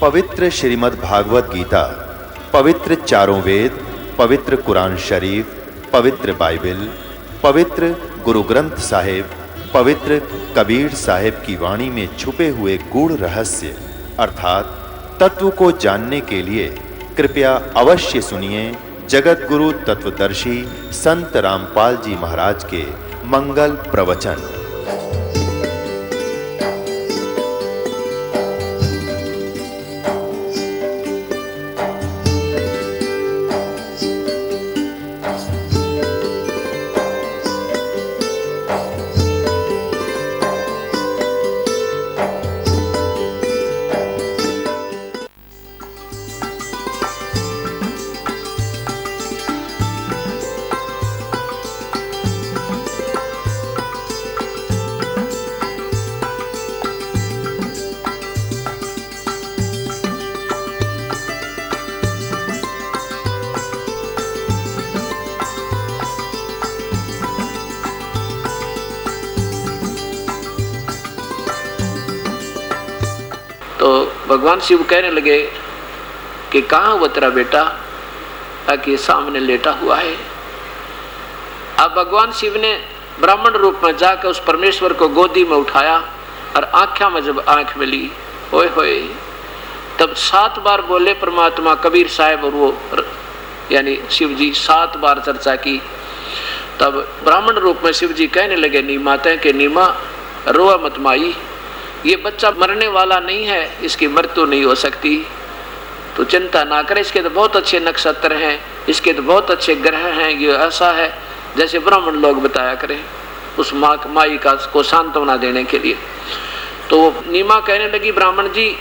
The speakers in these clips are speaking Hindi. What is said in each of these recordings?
पवित्र श्रीमद् भागवत गीता, पवित्र चारों वेद, पवित्र कुरान शरीफ, पवित्र बाइबल, पवित्र गुरु ग्रंथ साहिब, पवित्र कबीर साहिब की वाणी में छुपे हुए गूढ़ रहस्य अर्थात तत्व को जानने के लिए कृपया अवश्य सुनिए जगत गुरु तत्वदर्शी संत रामपाल जी महाराज के मंगल प्रवचन। तो भगवान शिव कहने लगे कि कहाँ वो तेरा बेटा, ताकि सामने लेटा हुआ है। अब भगवान शिव ने ब्राह्मण रूप में जाकर उस परमेश्वर को गोदी में उठाया और आँखों में जब आँख मिली, ओए होए, तब 7 बार बोले परमात्मा कबीर साहब, और वो यानी शिव जी 7 बार चर्चा की। तब ब्राह्मण रूप में शिव जी कहने लगे नीमाते कि नीमा रोआ मत माई, ये बच्चा मरने वाला नहीं है, इसकी मृत्यु नहीं हो सकती, तो चिंता ना करे। इसके तो बहुत अच्छे नक्षत्र हैं, इसके तो बहुत अच्छे ग्रह हैं, ये ऐसा है जैसे ब्राह्मण लोग बताया करें उस माई का को सांत्वना देने के लिए। तो नीमा कहने लगी ब्राह्मण जी,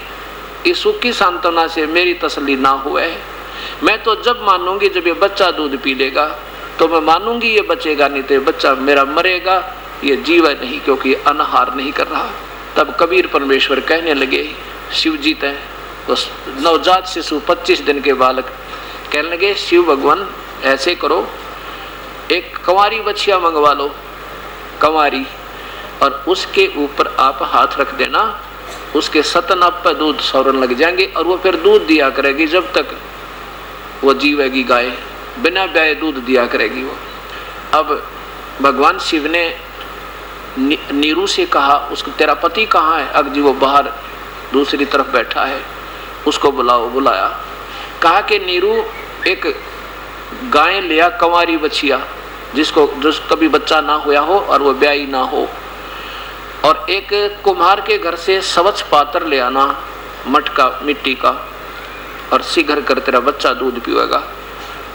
इस सुख की सांत्वना से मेरी तसल्ली ना हुए, मैं तो जब मानूंगी जब ये बच्चा दूध पी लेगा तो मैं मानूंगी ये बचेगा, नहीं तो ये बच्चा मेरा मरेगा, ये जीव नहीं, क्योंकि अनाहार नहीं कर रहा। तब कबीर परमेश्वर कहने लगे शिव जी तय उस नवजात शिशु 25 दिन के बालक कहने लगे शिव भगवान ऐसे करो, एक कंवारी बछिया मंगवा लो, कंवारी, और उसके ऊपर आप हाथ रख देना, उसके सतन आप पर दूध सौरन लग जाएंगे और वो फिर दूध दिया करेगी जब तक वो जीवेगी। गाय बिना ब्याए दूध दिया करेगी वो। अब भगवान शिव ने नीरू से कहा, उसको तेरा पति कहाँ है? अग जी वो बाहर दूसरी तरफ बैठा है, उसको बुलाओ। बुलाया, कहा कि नीरू एक गाय लिया, कंवारी बछिया, जिसको कभी बच्चा ना हुआ हो और वो ब्याई ना हो, और एक कुम्हार के घर से स्वच्छ पात्र ले आना मटका मिट्टी का, और शीघ्र कर तेरा बच्चा दूध पीएगा।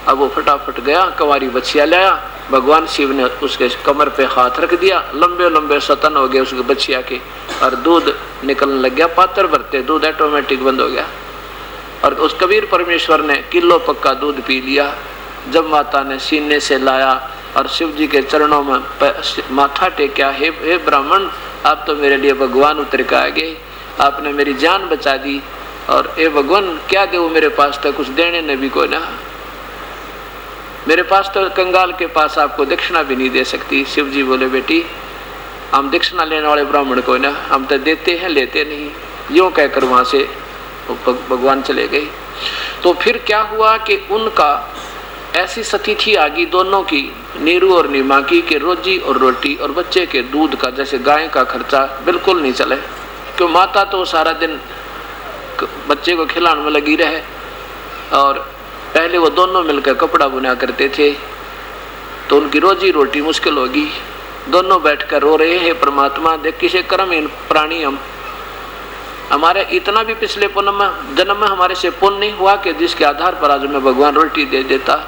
अब वो फटाफट गया, कंवारी बछिया लाया, भगवान शिव ने उसके कमर पे हाथ रख दिया, लंबे लंबे सतन हो गए उसके बछिया के, और दूध निकलने लग गया, पात्र भरते दूध ऑटोमेटिक बंद हो गया। और उस कबीर परमेश्वर ने किलो पक्का दूध पी लिया। जब माता ने सीने से लाया और शिव जी के चरणों में माथा टेका, हे ब्राह्मण, आप तो मेरे लिए भगवान उतर के आ गए, आपने मेरी जान बचा दी, और ए भगवान क्या दे मेरे पास तो कुछ देने ने भी कोई ना, मेरे पास तो कंगाल के पास आपको दक्षिणा भी नहीं दे सकती। शिव जी बोले बेटी, हम दक्षिणा लेने वाले ब्राह्मण को ना, हम तो देते हैं लेते नहीं, यूँ कहकर वहाँ से भगवान चले गए। तो फिर क्या हुआ कि उनका ऐसी स्थिति आ गई दोनों की, नीरू और नीमा की, कि रोजी और रोटी और बच्चे के दूध का, जैसे गाय का खर्चा बिल्कुल नहीं चले, क्यों माता तो सारा दिन बच्चे को खिलाने में लगी रहे, और पहले वो दोनों मिलकर कपड़ा बुना करते थे, तो उनकी रोजी रोटी मुश्किल होगी। दोनों बैठकर रो रहे हैं, परमात्मा देख किसे कर्महीन प्राणी हम, हमारे इतना भी पिछले जन्म में हमारे से पुण्य नहीं हुआ कि जिसके आधार पर आज हमें भगवान रोटी दे देता,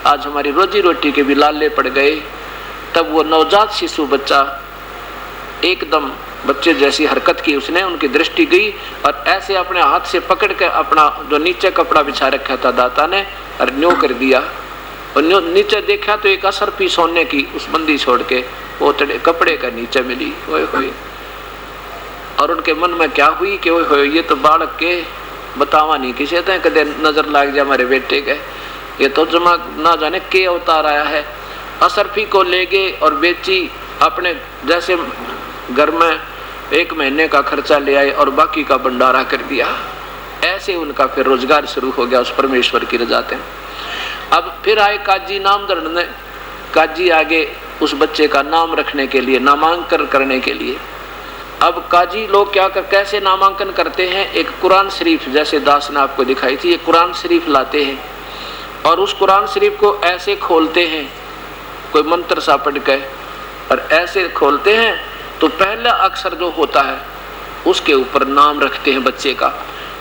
आज हमारी रोजी रोटी के भी लाले पड़ गए। तब वो नवजात शिशु बच्चा एकदम बच्चे जैसी हरकत की उसने, उनकी दृष्टि गई और ऐसे अपने हाथ से पकड़ के अपना जो नीचे कपड़ा बिछा रखा था दाता ने और न्यो कर दिया, और नीचे देखा तो एक असरफी सोने की उस बंदी छोड़ के वो कपड़े का नीचे मिली। ओए होए, और उनके मन में क्या हुई कि ओए होए, ये तो बालक के बतावा नहीं किसी थे कदे नजर लाग जाए हमारे बेटे के, ये तो जमा ना जाने के अवतार आया है। असरफी को ले गए और बेची, अपने जैसे घर में 1 महीने का खर्चा ले आए और बाकी का भंडारा कर दिया। ऐसे उनका फिर रोजगार शुरू हो गया उस परमेश्वर की रजाते। अब फिर आए काजी नाम धरने, काजी आगे उस बच्चे का नाम रखने के लिए, नामांकन करने के लिए। अब काजी लोग क्या कैसे नामांकन करते हैं, एक कुरान शरीफ, जैसे दास ने आपको दिखाई थी, एक कुरान शरीफ लाते हैं और उस कुरान शरीफ को ऐसे खोलते हैं, कोई मंत्र सा पढ़ के, और ऐसे खोलते हैं तो पहला अक्षर जो होता है उसके ऊपर नाम रखते हैं बच्चे का।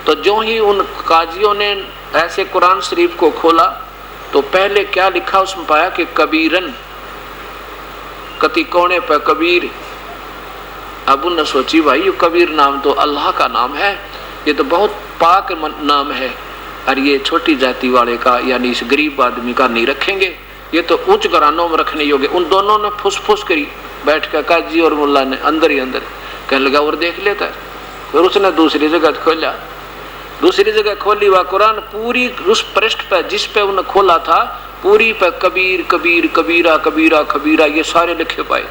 तो जो ही उन काजियों ने ऐसे कुरान शरीफ को खोला तो पहले क्या लिखा उसमें पाया कि कबीरन, कति कोने पर कबीर। अब उन्होंने सोची भाई ये कबीर नाम तो अल्लाह का नाम है, ये तो बहुत पाक नाम है, और ये छोटी जाति वाले का यानी इस गरीब आदमी का नहीं रखेंगे, ये तो उच्च घरानों में रखने योग्य। उन दोनों ने फुसफुस करी बैठ कर, काजी और मुल्ला ने अंदर ही अंदर, कहने लगा और देख लेता है। फिर उसने दूसरी जगह खोला, दूसरी जगह खोली, वह कुरान पूरी उस पृष्ठ पर जिस पे उन्हें खोला था पूरी पे कबीर कबीर कबीरा कबीरा कबीरा ये सारे लिखे पाए,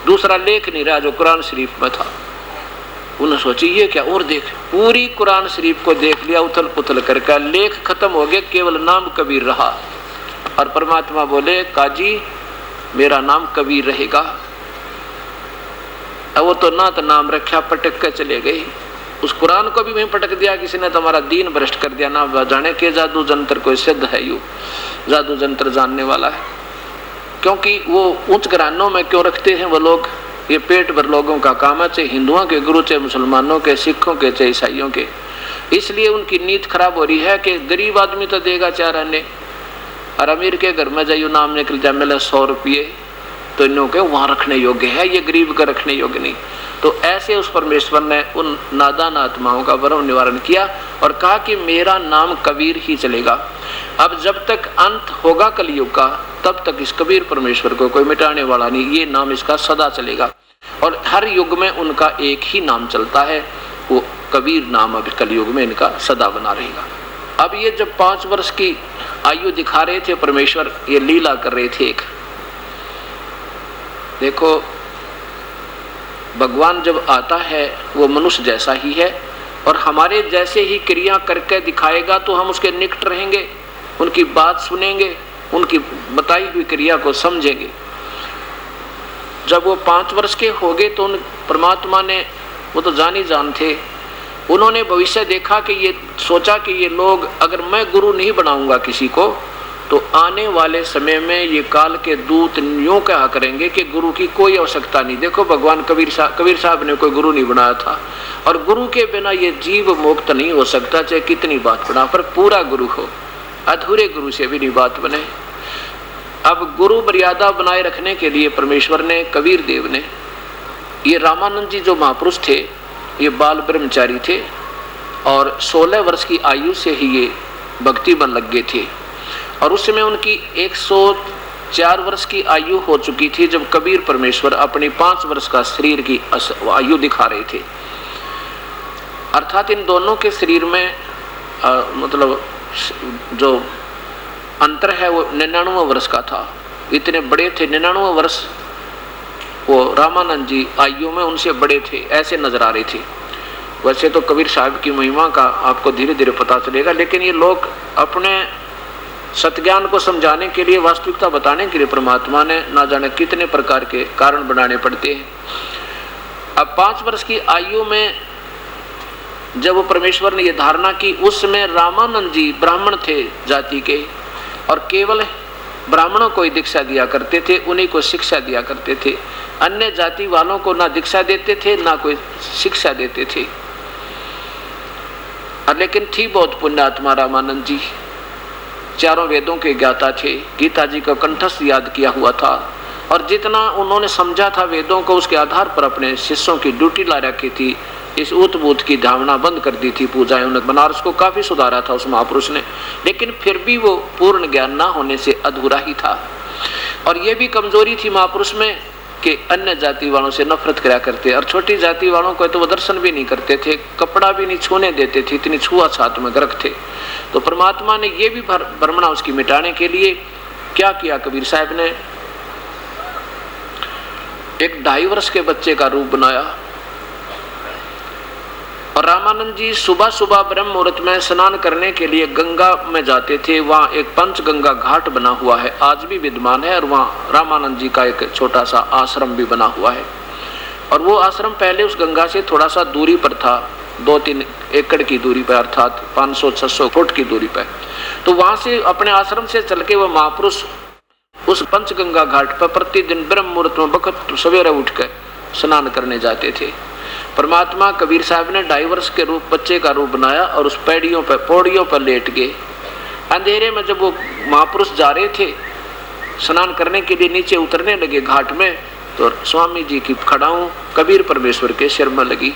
दूसरा लेख नहीं रहा जो कुरान शरीफ में था। उन्हें सोची ये क्या, और देख, पूरी कुरान शरीफ को देख लिया उथल पुथल करके, लेख खत्म हो गए, केवल नाम कबीर रहा। और परमात्मा बोले काजी मेरा नाम कबीर रहेगा। अब वो तो ना तो नाम रखा, पटक के चले गए, उस कुरान को भी वहीं पटक दिया किसी ने, तो हमारा दीन भ्रष्ट कर दिया। ना जाने के जादू जंतर कोई सिद्ध है, यू जादू जंतर जानने वाला है। क्योंकि वो उच्च घरानों में क्यों रखते हैं वो लोग, ये पेट भर लोगों का काम है, चाहे हिंदुओं के गुरु, चाहे मुसलमानों के, सिखों के, चाहे ईसाइयों के। इसलिए उनकी नीयत खराब हो रही है कि गरीब आदमी तो देगा 4 आने, और अमीर के घर में जाइयो नाम निकल जाए मिले 100 रुपये, तो इन्हों के वहाँ रखने योग्य है, ये गरीब का रखने योग्य नहीं। तो ऐसे उस परमेश्वर ने उन नादान आत्माओं का भ्रम निवारण किया और कहा कि मेरा नाम कबीर ही चलेगा। अब जब तक अंत होगा कलयुग का तब तक इस कबीर परमेश्वर को कोई मिटाने वाला नहीं, ये नाम इसका सदा चलेगा। और हर युग में उनका एक ही नाम चलता है, वो कबीर नाम अब कलयुग में इनका सदा बना रहेगा। अब ये जब 5 वर्ष की आयु दिखा रहे थे परमेश्वर, ये लीला कर रहे थे। एक देखो भगवान जब आता है वो मनुष्य जैसा ही है और हमारे जैसे ही क्रिया करके दिखाएगा तो हम उसके निकट रहेंगे, उनकी बात सुनेंगे, उनकी बताई हुई क्रिया को समझेंगे। जब वो 5 वर्ष के हो गए तो उन परमात्मा ने, वो तो जानी जान थे, उन्होंने भविष्य देखा कि ये सोचा कि ये लोग अगर मैं गुरु नहीं बनाऊंगा किसी को तो आने वाले समय में ये काल के दूत यूं कहा करेंगे कि गुरु की कोई आवश्यकता नहीं। देखो भगवान कबीर साहब ने कोई गुरु नहीं बनाया था, और गुरु के बिना ये जीव मुक्त नहीं हो सकता, चाहे कितनी बात बना, पर पूरा गुरु हो, अधूरे गुरु से भी नहीं बात बने। अब गुरु मर्यादा बनाए रखने के लिए परमेश्वर ने, कबीर देव ने, ये रामानंद जी जो महापुरुष थे ये बाल ब्रह्मचारी थे और 16 वर्ष की आयु से ही ये भक्ति बन लग गए थे। और उस समय उनकी 104 वर्ष की आयु हो चुकी थी जब कबीर परमेश्वर अपनी 5 वर्ष का शरीर की आयु दिखा रहे थे। अर्थात इन दोनों के शरीर में मतलब जो अंतर है वो 99 वर्ष का था। इतने बड़े थे, 99 वर्ष वो रामानंद जी आयु में उनसे बड़े थे, ऐसे नजर आ रहे थे। वैसे तो कबीर साहब की महिमा का आपको धीरे धीरे पता चलेगा, लेकिन ये लोग अपने सत्ज्ञान को समझाने के लिए, वास्तविकता बताने के लिए परमात्मा ने ना जाने कितने प्रकार के कारण बनाने पड़ते हैं। अब 5 वर्ष की आयु में जब वो परमेश्वर ने ये धारणा की, उस समय रामानंद जी ब्राह्मण थे जाति के और केवल ब्राह्मणों को ही दीक्षा दिया करते थे, उन्हीं को शिक्षा दिया करते थे। अन्य जाति वालों को ना दीक्षा देते थे ना कोई शिक्षा देते थे। लेकिन थी बहुत पुण्यात्मा रामानंद जी, 4 वेदों के ज्ञाता थे, गीता जी को कंठस्थ याद किया हुआ था और जितना उन्होंने समझा था वेदों को उसके आधार पर अपने शिष्यों की ड्यूटी ला रखी थी। इस उतबूत की धारणा बंद कर दी थी, पूजाएं, उन्हें बनारस को काफी सुधारा था उस महापुरुष ने, लेकिन फिर भी वो पूर्ण ज्ञान ना होने से अधूरा ही था। और ये भी कमजोरी थी महापुरुष में कि अन्य जाति वालों से नफरत करा करते और छोटी जाति वालों को तो वो दर्शन भी नहीं करते थे, कपड़ा भी नहीं छूने देते थे, इतनी छुआछूत में गर्क थे। तो परमात्मा ने ये भी भ्रमणा उसकी मिटाने के लिए क्या किया, कबीर साहब ने एक 2.5 वर्ष के बच्चे का रूप बनाया और रामानंद जी सुबह सुबह ब्रह्म मुहूर्त में स्नान करने के लिए गंगा में जाते थे। वहाँ एक पंचगंगा घाट बना हुआ है, आज भी विद्यमान है, और वहाँ रामानंद जी का एक छोटा सा आश्रम भी बना हुआ है। और वो आश्रम पहले उस गंगा से थोड़ा सा दूरी पर था, 2-3 एकड़ की दूरी पर, अर्थात 500-600 फुट की दूरी पर। तो वहाँ से अपने आश्रम से चल के वह महापुरुष उस पंचगंगा घाट पर प्रतिदिन ब्रह्म मुहूर्त में वक्त सवेरे उठकर स्नान करने जाते थे। परमात्मा कबीर साहब ने 2.5 वर्ष के रूप बच्चे का रूप बनाया और उस पौड़ियों पर लेट गए। अंधेरे में जब वो महापुरुष जा रहे थे स्नान करने के लिए, नीचे उतरने लगे घाट में, तो स्वामी जी की खड़ाऊं कबीर परमेश्वर के सिर में लगी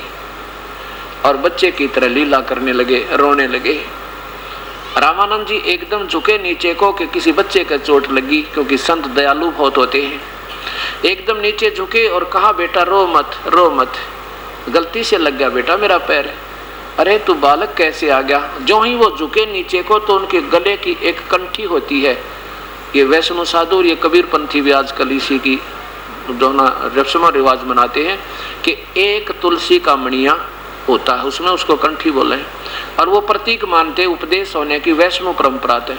और बच्चे की तरह लीला करने लगे, रोने लगे। रामानंद जी एकदम झुके नीचे को कि किसी बच्चे का चोट लगी, क्योंकि संत दयालु बहुत होते हैं। एकदम नीचे झुके और कहा, बेटा रो मत, रो मत, गलती से लग गया बेटा मेरा पैर। अरे तू बालक कैसे आ गया? जो ही वो झुके नीचे को तो उनके गले की एक कंठी होती है। ये वैष्णव साधु और ये कबीर पंथी भी आजकल इसी की जो ना रस्म रिवाज मनाते हैं कि एक तुलसी का मणिया होता है, उसमें उसको कंठी बोले, और वो प्रतीक मानते उपदेश होने की वैष्णव परंपरा है।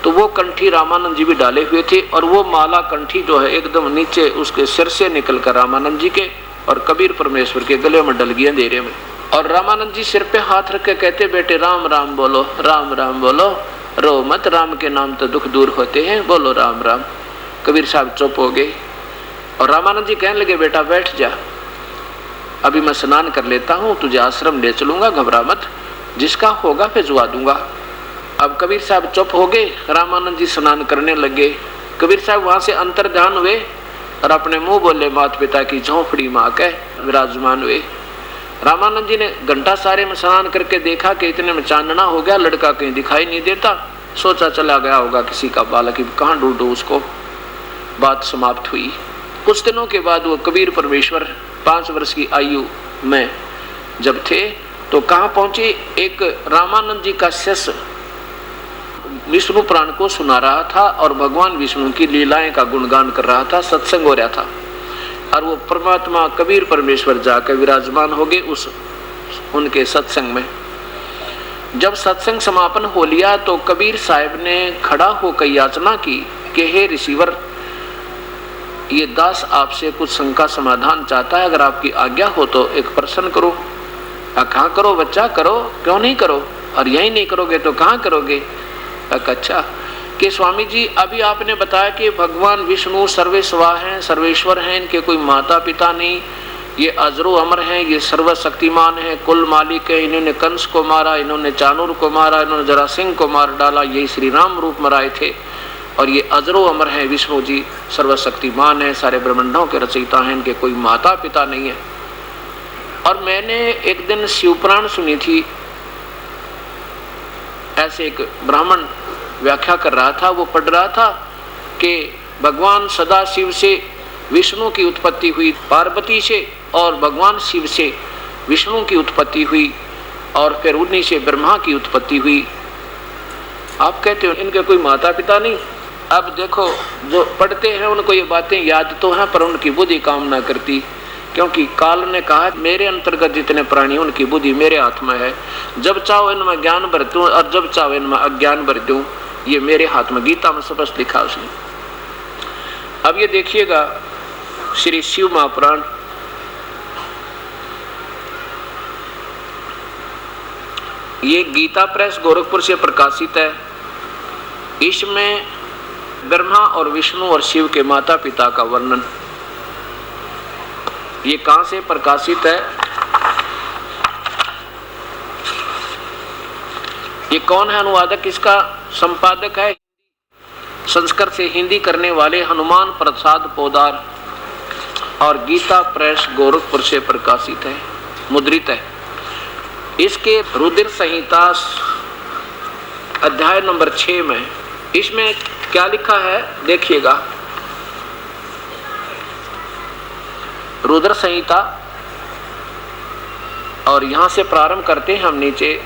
तो वो कंठी रामानंद जी भी डाले हुए थे, और वो माला कंठी जो है एकदम नीचे उसके सिर से निकल कर रामानंद जी के और कबीर परमेश्वर के गले में डल गई अंधेरे में। और रामानंद जी सिर पे हाथ रख के कहते, बेटे राम राम बोलो, राम राम बोलो, रो मत, राम के नाम तो दुख दूर होते हैं, बोलो राम राम। कबीर साहब चुप हो गए और रामानंद जी कहने लगे, बेटा बैठ जा, अभी मैं स्नान कर लेता हूँ, तुझे आश्रम ले चलूंगा, घबरा मत, जिसका होगा भिजवा दूंगा। अब कबीर साहब चुप हो गए, रामानंद जी स्नान करने लगे। कबीर साहब वहां से अंतर ध्यान हुए और अपने मुंह बोले माता पिता की झोंपड़ी में आके विराजमान हुए। रामानंद जी ने घंटा सारे में स्नान करके देखा कि इतने में चांदना हो गया, लड़का कहीं दिखाई नहीं देता, सोचा चला गया होगा किसी का बालक, कहाँ ढूंढूं उसको। बात समाप्त हुई। कुछ दिनों के बाद वो कबीर परमेश्वर 5 वर्ष की आयु में जब थे तो कहाँ पहुंचे, एक रामानंद जी का शिष्य विष्णु पुराण को सुना रहा था और भगवान विष्णु की लीलाएं का गुणगान कर रहा था, सत्संग हो रहा था। और वो परमात्मा कबीर परमेश्वर जाकर विराजमान हो गए उस उनके सत्संग में। जब सत्संग समापन हो लिया तो कबीर साहब ने खड़ा होकर याचना की कि हे रिसीवर, ये दास आपसे कुछ शंका समाधान चाहता है, अगर आपकी आज्ञा हो तो एक प्रश्न करो। कहाँ करो बच्चा, करो, क्यों नहीं करो, और यही नहीं करोगे तो कहाँ करोगे? अच्छा कि स्वामी जी अभी आपने बताया कि भगवान विष्णु सर्वेस्वा हैं, सर्वेश्वर हैं, इनके कोई माता पिता नहीं, ये अजरो अमर हैं, ये सर्वशक्तिमान हैं, कुल मालिक है, इन्होंने कंस को मारा, इन्होंने चाणूर को मारा, इन्होंने जरासिंह को मार डाला, यही श्री राम रूप मराए थे, और ये अजरो अमर हैं विष्णु जी, सर्वशक्तिमान है, सारे ब्रह्मांडों के रचयिता हैं, इनके कोई माता पिता नहीं है। और मैंने एक दिन शिवपुराण सुनी थी, ऐसे एक ब्राह्मण व्याख्या कर रहा था, वो पढ़ रहा था कि भगवान सदा शिव से विष्णु की उत्पत्ति हुई, पार्वती से और भगवान शिव से विष्णु की उत्पत्ति हुई, और फिर उन्हीं से ब्रह्मा की उत्पत्ति हुई। आप कहते हो इनके कोई माता पिता नहीं। अब देखो जो पढ़ते हैं उनको ये बातें याद तो हैं, पर उनकी बुद्धि काम ना करती, क्योंकि काल ने कहा मेरे अंतर्गत जितने प्राणी उनकी बुद्धि मेरे हाथ में है, जब चाहो इनमें ज्ञान भर दूं और जब चाहो इनमें अज्ञान भर दूं, ये मेरे हाथ में, गीता में स्पष्ट लिखा उसने। अब ये देखिएगा श्री शिव महापुराण, ये गीता प्रेस गोरखपुर से प्रकाशित है। इसमें ब्रह्मा और विष्णु और शिव के माता पिता का वर्णन, ये कहां से प्रकाशित है, ये कौन है अनुवादक, इसका संपादक है संस्कृत से हिंदी करने वाले हनुमान प्रसाद पोदार, और गीता प्रेस गोरखपुर से प्रकाशित है, मुद्रित है। इसके रुद्र संहिता अध्याय नंबर 6 में इसमें क्या लिखा है देखिएगा। रुद्र संहिता, और यहां से प्रारंभ करते हैं हम नीचे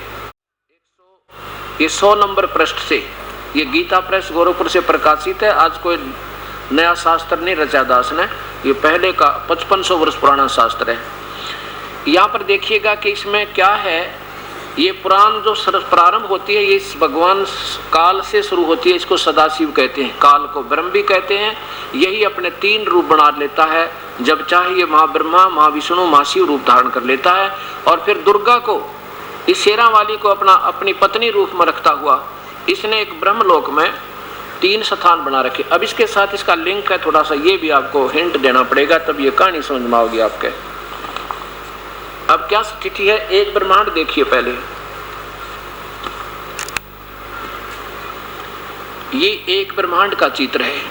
100 नंबर पृष्ठ से। ये गीता प्रेस गोरखपुर से प्रकाशित है। आज कोई नया शास्त्र नहीं रचा दास ने, ये पहले का 5500 वर्ष पुराना शास्त्र है। यहाँ पर देखिएगा कि इसमें क्या है, ये पुराण जो प्रारंभ होती है ये इस भगवान काल से शुरू होती है। इसको सदाशिव कहते हैं, काल को ब्रह्म भी कहते हैं। यही अपने 3 रूप बना लेता है, जब चाहे ये माँ ब्रह्मा, माँ विष्णु, माँ शिव रूप धारण कर लेता है। और फिर दुर्गा को, इस शेरा वाली को अपनी पत्नी रूप में रखता हुआ इसने एक ब्रह्मलोक में 3 स्थान बना रखे। अब इसके साथ इसका लिंक है थोड़ा सा, ये भी आपको हिंट देना पड़ेगा, तब ये कहानी समझ में आओगी आपके। अब क्या स्थिति है, एक ब्रह्मांड देखिए पहले। ये एक ब्रह्मांड का चित्र है।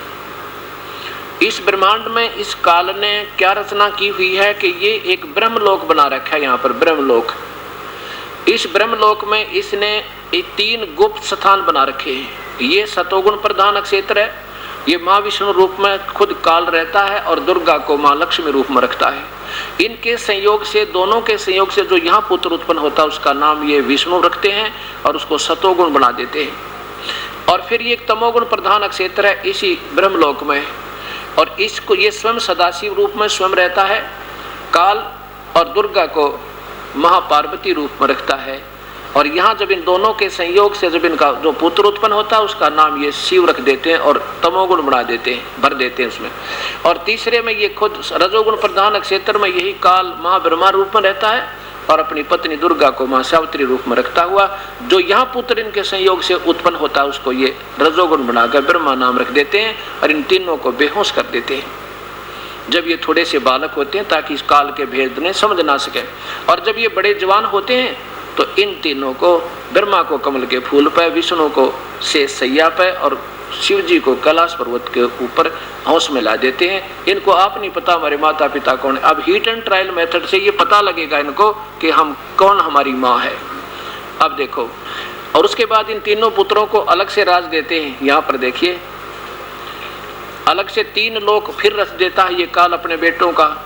इस ब्रह्मांड में इस काल ने क्या रचना की हुई है कि ये एक ब्रह्मलोक बना रखा है। यहाँ पर ब्रह्मलोक, इस ब्रह्मलोक में इसने 3 गुप्त स्थान बना रखे हैं। ये सतोगुण प्रधान क्षेत्र है, ये माँ विष्णु रूप में खुद काल रहता है और दुर्गा को माँ लक्ष्मी रूप में रखता है। इनके संयोग से, दोनों के संयोग से जो यहाँ पुत्र उत्पन्न होता है उसका नाम ये विष्णु रखते हैं और उसको सतोगुण बना देते हैं। और फिर ये एक तमोगुण प्रधान क्षेत्र है इसी ब्रह्मलोक में, और इसको ये स्वयं सदाशिव रूप में स्वयं रहता है काल, और दुर्गा को महापार्वती रूप में रखता है। और यहाँ जब इन दोनों के संयोग से जब इनका जो पुत्र उत्पन्न होता है उसका नाम ये शिव रख देते हैं और तमोगुण बना देते हैं, भर देते हैं उसमें। और तीसरे में ये खुद रजोगुण प्रधान क्षेत्र में यही काल महाब्रह्मा रूप में रहता है और अपनी पत्नी दुर्गा को माँ सावित्री रूप में रखता हुआ जो यहाँ पुत्र इनके संयोग से उत्पन्न होता है उसको ये रजोगुण बनाकर ब्रह्मा नाम रख देते हैं और इन तीनों को बेहोश कर देते हैं जब ये थोड़े से बालक होते हैं, ताकि इस काल के भेद ने समझ ना सके। और जब ये बड़े जवान होते हैं तो इन तीनों को, ब्रह्मा को कमल के फूल पे, विष्णु को शेष सैया पे और शिव जी को कैलाश पर्वत के ऊपर हौस में ला देते हैं। इनको आप नहीं पता हमारे माता पिता कौन है। अब हीट एंड ट्रायल मेथड से ये पता लगेगा इनको कि हम कौन हमारी माँ है। अब देखो, और उसके बाद इन तीनों पुत्रों को अलग से राज देते हैं। यहाँ पर देखिए, अलग से 3 लोक फिर रच देता है ये काल अपने बेटों का।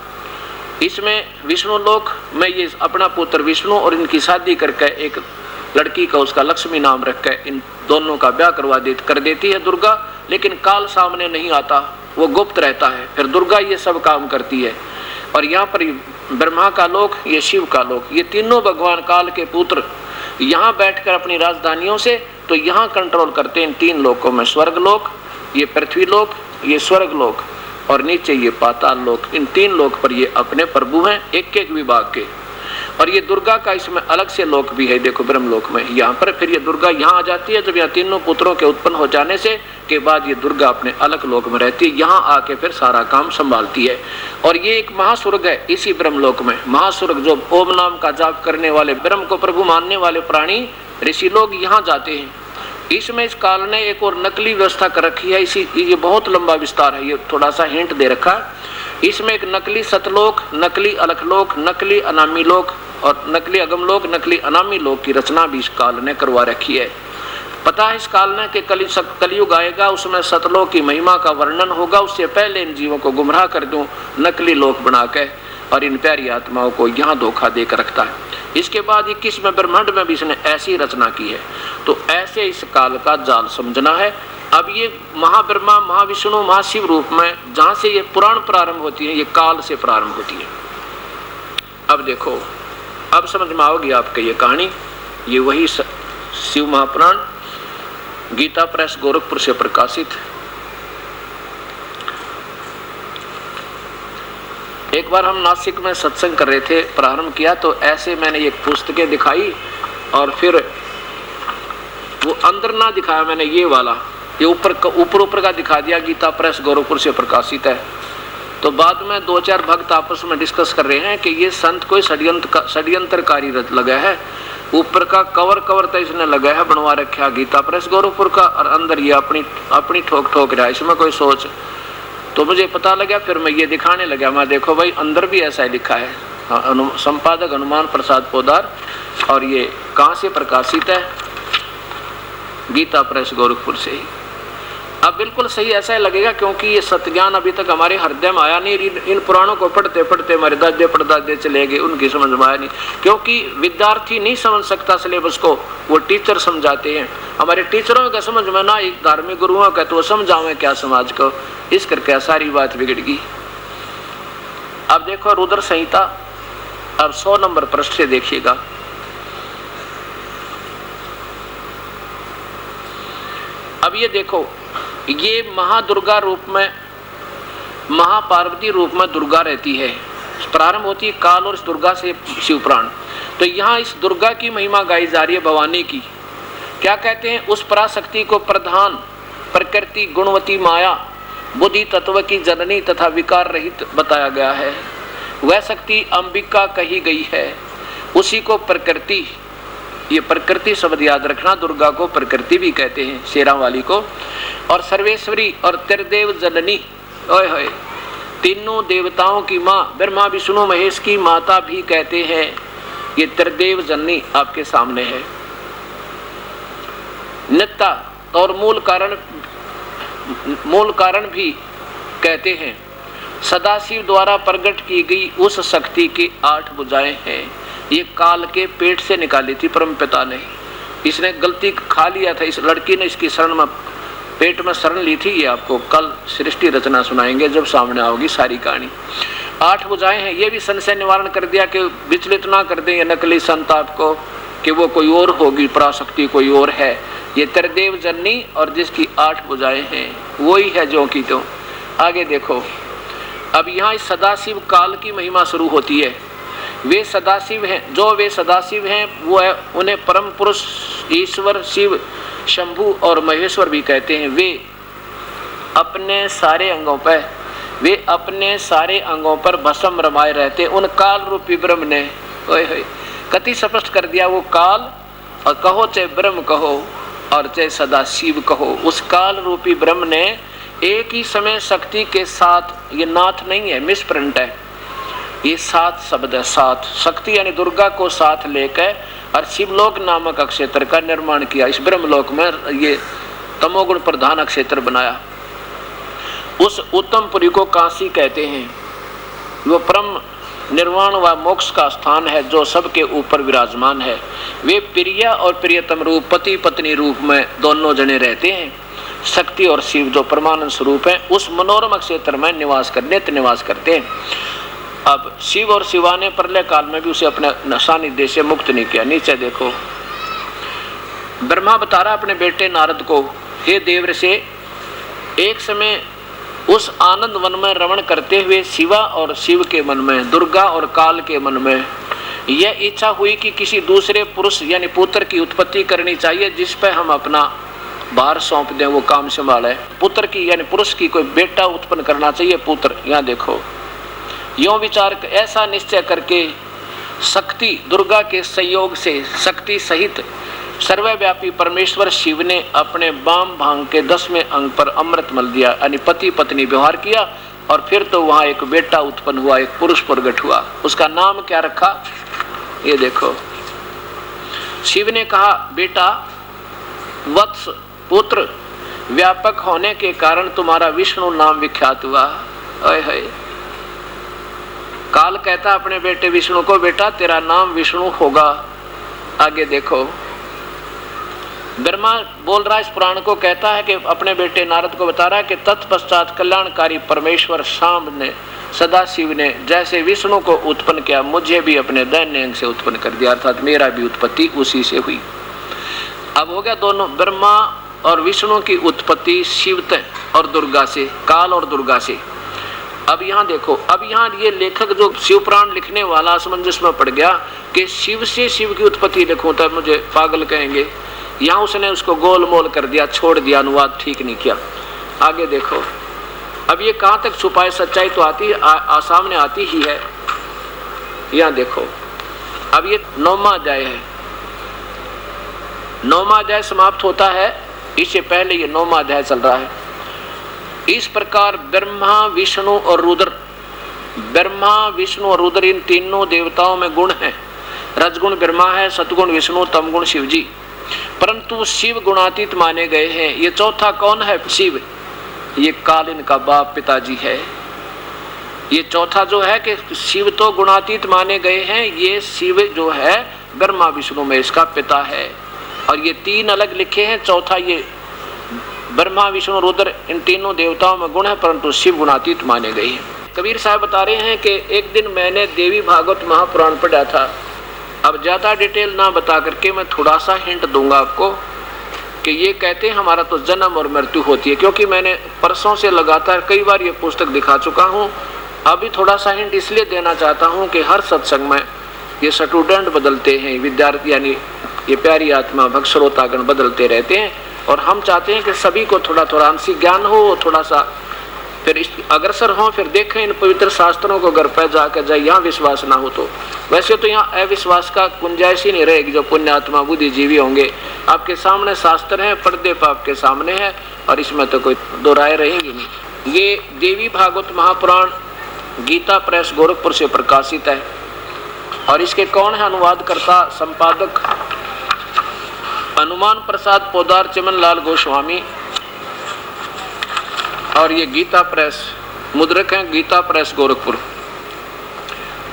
इसमें विष्णु लोक में ये अपना पुत्र विष्णु और इनकी शादी करके एक लड़की का उसका लक्ष्मी नाम रख के इन दोनों का ब्याह कर देती है दुर्गा। लेकिन काल सामने नहीं आता, वो गुप्त रहता है। फिर दुर्गा ये सब काम करती है। और यहाँ पर ब्रह्मा का लोक, ये शिव का लोक, ये तीनों भगवान काल के पुत्र यहाँ बैठकर अपनी राजधानियों से तो यहाँ कंट्रोल करते हैं इन 3 लोकों में, स्वर्ग लोक, ये पृथ्वी लोक, ये स्वर्ग लोक और नीचे ये पाताल लोक। इन 3 लोक पर ये अपने प्रभु हैं, एक विभाग के। और ये दुर्गा का इसमें अलग से लोक भी है, देखो ब्रह्मलोक में। यहाँ पर फिर ये दुर्गा यहाँ आ जाती है जब यहाँ तीनों पुत्रों के उत्पन्न हो जाने से के बाद ये दुर्गा अपने अलग लोक में रहती है, यहाँ आके फिर सारा काम संभालती है। और ये एक महास्वर्ग है इसी ब्रह्मलोक में। महास्वर्ग जो ओम नाम का जाप करने वाले, ब्रह्म को प्रभु मानने वाले प्राणी ऋषि लोग यहाँ जाते हैं। इसमें इस काल ने एक और नकली व्यवस्था कर रखी है। इसी ये बहुत लंबा विस्तार है, ये थोड़ा सा हिंट दे रखा है। इसमें एक नकली सतलोक, नकली अलखलोक, नकली अनामी लोक और नकली अगमलोक, नकली अनामी लोक की रचना भी इस काल ने करवा रखी है। पता है इस काल ने कि कलयुग आएगा, उसमें सतलोक की महिमा का वर्णन होगा। उससे पहले इन जीवों को गुमराह कर दूं नकली लोक बना के और इन प्यारी आत्माओं को यहाँ धोखा देकर रखता है। इसके बाद 21वें ब्रह्मांड में भी इसने ऐसी रचना की है। तो ऐसे इस काल का जाल समझना है। अब ये महाब्रह्मा, महाविष्णु, महाशिव रूप में जहाँ से ये पुराण प्रारंभ होती है, ये काल से प्रारंभ होती है। अब देखो, अब समझ में आओगी आपके ये कहानी। ये वही शिव महापुराण गीता प्रेस गोरखपुर से प्रकाशित। एक बार हम नासिक में सत्संग कर रहे थे, प्रारंभ किया तो ऐसे मैंने एक पुस्तकें दिखाई और फिर वो अंदर ना दिखाया मैंने, ये वाला, ये ऊपर का दिखा दिया, गीता प्रेस गोरखपुर से प्रकाशित है। तो बाद में 2-4 भक्त आपस में डिस्कस कर रहे हैं कि ये संत कोई षड्यंत्रकारी लगा है। ऊपर का कवर तो इसने लगा है, बनवा रखा गीता प्रेस गोरखपुर का, और अंदर ये अपनी ठोक रहा है, इसमें कोई सोच। तो मुझे पता लगा, फिर मैं ये दिखाने लगा, मैं देखो भाई अंदर भी ऐसा ही लिखा है। संपादक हनुमान प्रसाद पोदार, और ये कहाँ से प्रकाशित है? गीता प्रेस गोरखपुर से ही। अब बिल्कुल सही ऐसा ही लगेगा, क्योंकि ये सत्य अभी तक हमारे हृदय में आया नहीं। इन पुराणों को पढ़ते पढ़ते हमारे दादे परदादे चले गए, उनकी समझ में आया नहीं, क्योंकि विद्यार्थी नहीं समझ सकता सिलेबस को, वो टीचर समझाते हैं। हमारे टीचरों का समझ में ना, एक धार्मिक गुरुओं का, तो वो समझावे क्या समाज को, इस करके सारी बात बिगड़ गई। अब देखो रुद्र संहिता अब 100 नंबर पृष्ठ से देखिएगा। अब ये देखो, ये महादुर्गा रूप में, महापार्वती रूप में दुर्गा रहती है। प्रारंभ होती है काल और इस दुर्गा से शिवपुराण। तो यहाँ इस दुर्गा की महिमा गाई जा रही है, भवानी की। क्या कहते हैं? उस पराशक्ति को प्रधान, प्रकृति, गुणवती माया, बुद्धि तत्व की जननी तथा विकार रहित बताया गया है। वह शक्ति अंबिका कही गई है। उसी को प्रकृति, ये प्रकृति शब्द याद रखना, दुर्गा को प्रकृति भी कहते हैं, शेरा वाली को। और सर्वेश्वरी और त्रिदेव जननी, ओए होए, तीनों देवताओं की माँ, ब्रह्मा विष्णु महेश की माता भी कहते हैं। ये त्रिदेव जननी आपके सामने है। नित्या और मूल कारण भी कहते हैं। सदाशिव द्वारा प्रकट की गई उस शक्ति की 8 भुजाएं हैं। ये काल के पेट से निकाली थी परमपिता ने। इसने गलती खा लिया था, इस लड़की ने इसकी शरण में, पेट में शरण ली थी। ये आपको कल सृष्टि रचना सुनाएंगे जब सामने आओगी सारी कहानी। 8 भुजाएं हैं। ये भी संशय निवारण कर दिया कि विचलित ना कर दें ये नकली संत आपको कि वो कोई और होगी, पराशक्ति कोई और है। ये त्रिदेव जननी और जिसकी 8 भुजाएं हैं वही है जो की तो। आगे देखो, अब यहाँ इस सदाशिव काल की महिमा शुरू होती है। वे सदाशिव हैं, जो वे सदाशिव हैं वो है, उन्हें परम पुरुष ईश्वर शिव, शंभु और महेश्वर भी कहते हैं। वे अपने सारे अंगों पर भस्म रमाए रहते। उन काल रूपी ब्रह्म ने कति स्पष्ट कर दिया, वो काल, और कहो चाहे ब्रह्म कहो और चाहे सदाशिव कहो, उस काल रूपी ब्रह्म ने एक ही समय शक्ति के साथ, ये नाथ नहीं है, मिसप्रिंट है, ये 7 शब्द है, 7 शक्ति यानी दुर्गा को साथ लेकर और शिवलोक नामक अक्षेत्र का निर्माण किया। इस ब्रह्मलोक में ये तमोगुण प्रधान अक्षेत्र बनाया। उस उत्तम पुरी को काशी कहते हैं। वो परम निर्वाण व मोक्ष का स्थान है जो सबके ऊपर विराजमान है। वे प्रिय और प्रियतम रूप, पति पत्नी रूप में दोनों जने रहते हैं। शक्ति और शिव जो परमानंद स्वरूप है उस मनोरम क्षेत्र में निवास करते हैं। अब शिव और शिवा ने प्रलय काल में भी उसे अपने सानिध्य से मुक्त नहीं किया। नीचे देखो, ब्रह्मा बता रहा अपने बेटे नारद को, हे देवर से, एक समय उस आनंद वन में रमण करते हुए शिवा और शिव के मन में, दुर्गा और काल के मन में यह इच्छा हुई कि किसी दूसरे पुरुष यानी पुत्र की उत्पत्ति करनी चाहिए जिस पर हम अपना भार सौंप दें, वो काम संभाले। पुत्र की यानी पुरुष की कोई बेटा उत्पन्न करना चाहिए, पुत्र। यहाँ देखो, यों विचार ऐसा निश्चय करके शक्ति दुर्गा के संयोग से शक्ति सहित सर्वव्यापी परमेश्वर शिव ने अपने वाम भांग के 10वें अंग पर अमृत मल दिया, यानी पति पत्नी व्यवहार किया। और फिर तो वहां एक बेटा उत्पन्न हुआ, एक पुरुष प्रगट हुआ। उसका नाम क्या रखा? ये देखो, शिव ने कहा, बेटा वत्स, पुत्र, व्यापक होने के कारण तुम्हारा विष्णु नाम विख्यात हुआ। ओए होए, काल कहता अपने बेटे विष्णु को, बेटा तेरा नाम विष्णु होगा। आगे देखो, ब्रह्मा बोल रहा है, इस पुराण को कहता है कि अपने बेटे नारद को बता रहा है कि तत्पश्चात कल्याणकारी परमेश्वर शाम ने, सदाशिव ने जैसे विष्णु को उत्पन्न किया, मुझे भी अपने दैन्य अंग से उत्पन्न कर दिया, अर्थात मेरा भी उत्पत्ति उसी से हुई। अब हो गया दोनों, ब्रह्मा और विष्णु की उत्पत्ति शिव और दुर्गा से, काल और दुर्गा से। अब यहाँ देखो, अब यहाँ ये लेखक जो शिव पुराण लिखने वाला असमंजस में पड़ गया कि शिव से शिव की उत्पत्ति लिखूं तो मुझे पागल कहेंगे। यहाँ उसने उसको गोलमोल कर दिया, छोड़ दिया, अनुवाद ठीक नहीं किया। आगे देखो, अब ये कहाँ तक छुपाए, सच्चाई तो आती सामने आती ही है। यहाँ देखो, अब ये 9वां अध्याय है, 9वां अध्याय समाप्त होता है, इससे पहले ये 9वां अध्याय चल रहा है। इस प्रकार ब्रह्मा विष्णु और रुद्र, ब्रह्मा विष्णु और रुद्र इन तीनों देवताओं में गुण है। रजगुण ब्रह्मा है, सतगुण विष्णु, तमगुण शिव जी। परंतु शिव गुणातीत माने गए हैं। ये चौथा कौन है? शिव। ये काल इनका बाप पिताजी है। ये चौथा जो है कि शिव तो गुणातीत माने गए हैं, ये शिव जो है ब्रह्मा विष्णु में इसका पिता है। और ये 3 अलग लिखे हैं, चौथा ये ब्रह्मा विष्णु रुद्र इन तीनों देवताओं में गुण है, परंतु शिव गुणातीत माने गए हैं। कबीर साहब बता रहे हैं कि एक दिन मैंने देवी भागवत महापुराण पढ़ा था। अब ज़्यादा डिटेल ना बता करके मैं थोड़ा सा हिंट दूंगा आपको कि ये कहते हैं हमारा तो जन्म और मृत्यु होती है, क्योंकि मैंने परसों से लगातार कई बार ये पुस्तक दिखा चुका हूँ। अभी थोड़ा सा हिंट इसलिए देना चाहता हूँ कि हर सत्संग में ये स्टूडेंट बदलते हैं, विद्यार्थी यानी ये प्यारी आत्मा भक्त श्रोतागण बदलते रहते हैं, और हम चाहते हैं कि सभी को थोड़ा थोड़ा अंशी ज्ञान हो, थोड़ा सा फिर अग्रसर हों, फिर देखें इन पवित्र शास्त्रों को घर पर जाकर जाए, यहाँ विश्वास ना हो तो। वैसे तो यहाँ अविश्वास का गुंजाइश ही नहीं रहेगी। जो पुण्यात्मा बुद्धिजीवी होंगे, आपके सामने शास्त्र हैं, पर्दे पर आपके सामने है, और इसमें तो कोई दो राय रहेगी नहीं। ये देवी भागवत महापुराण गीता प्रेस गोरखपुर से प्रकाशित है, और इसके कौन है अनुवादकर्ता संपादक? हनुमान प्रसाद पोदार चमन लाल गोस्वामी, और ये गीता प्रेस मुद्रक है, गीता प्रेस गोरखपुर।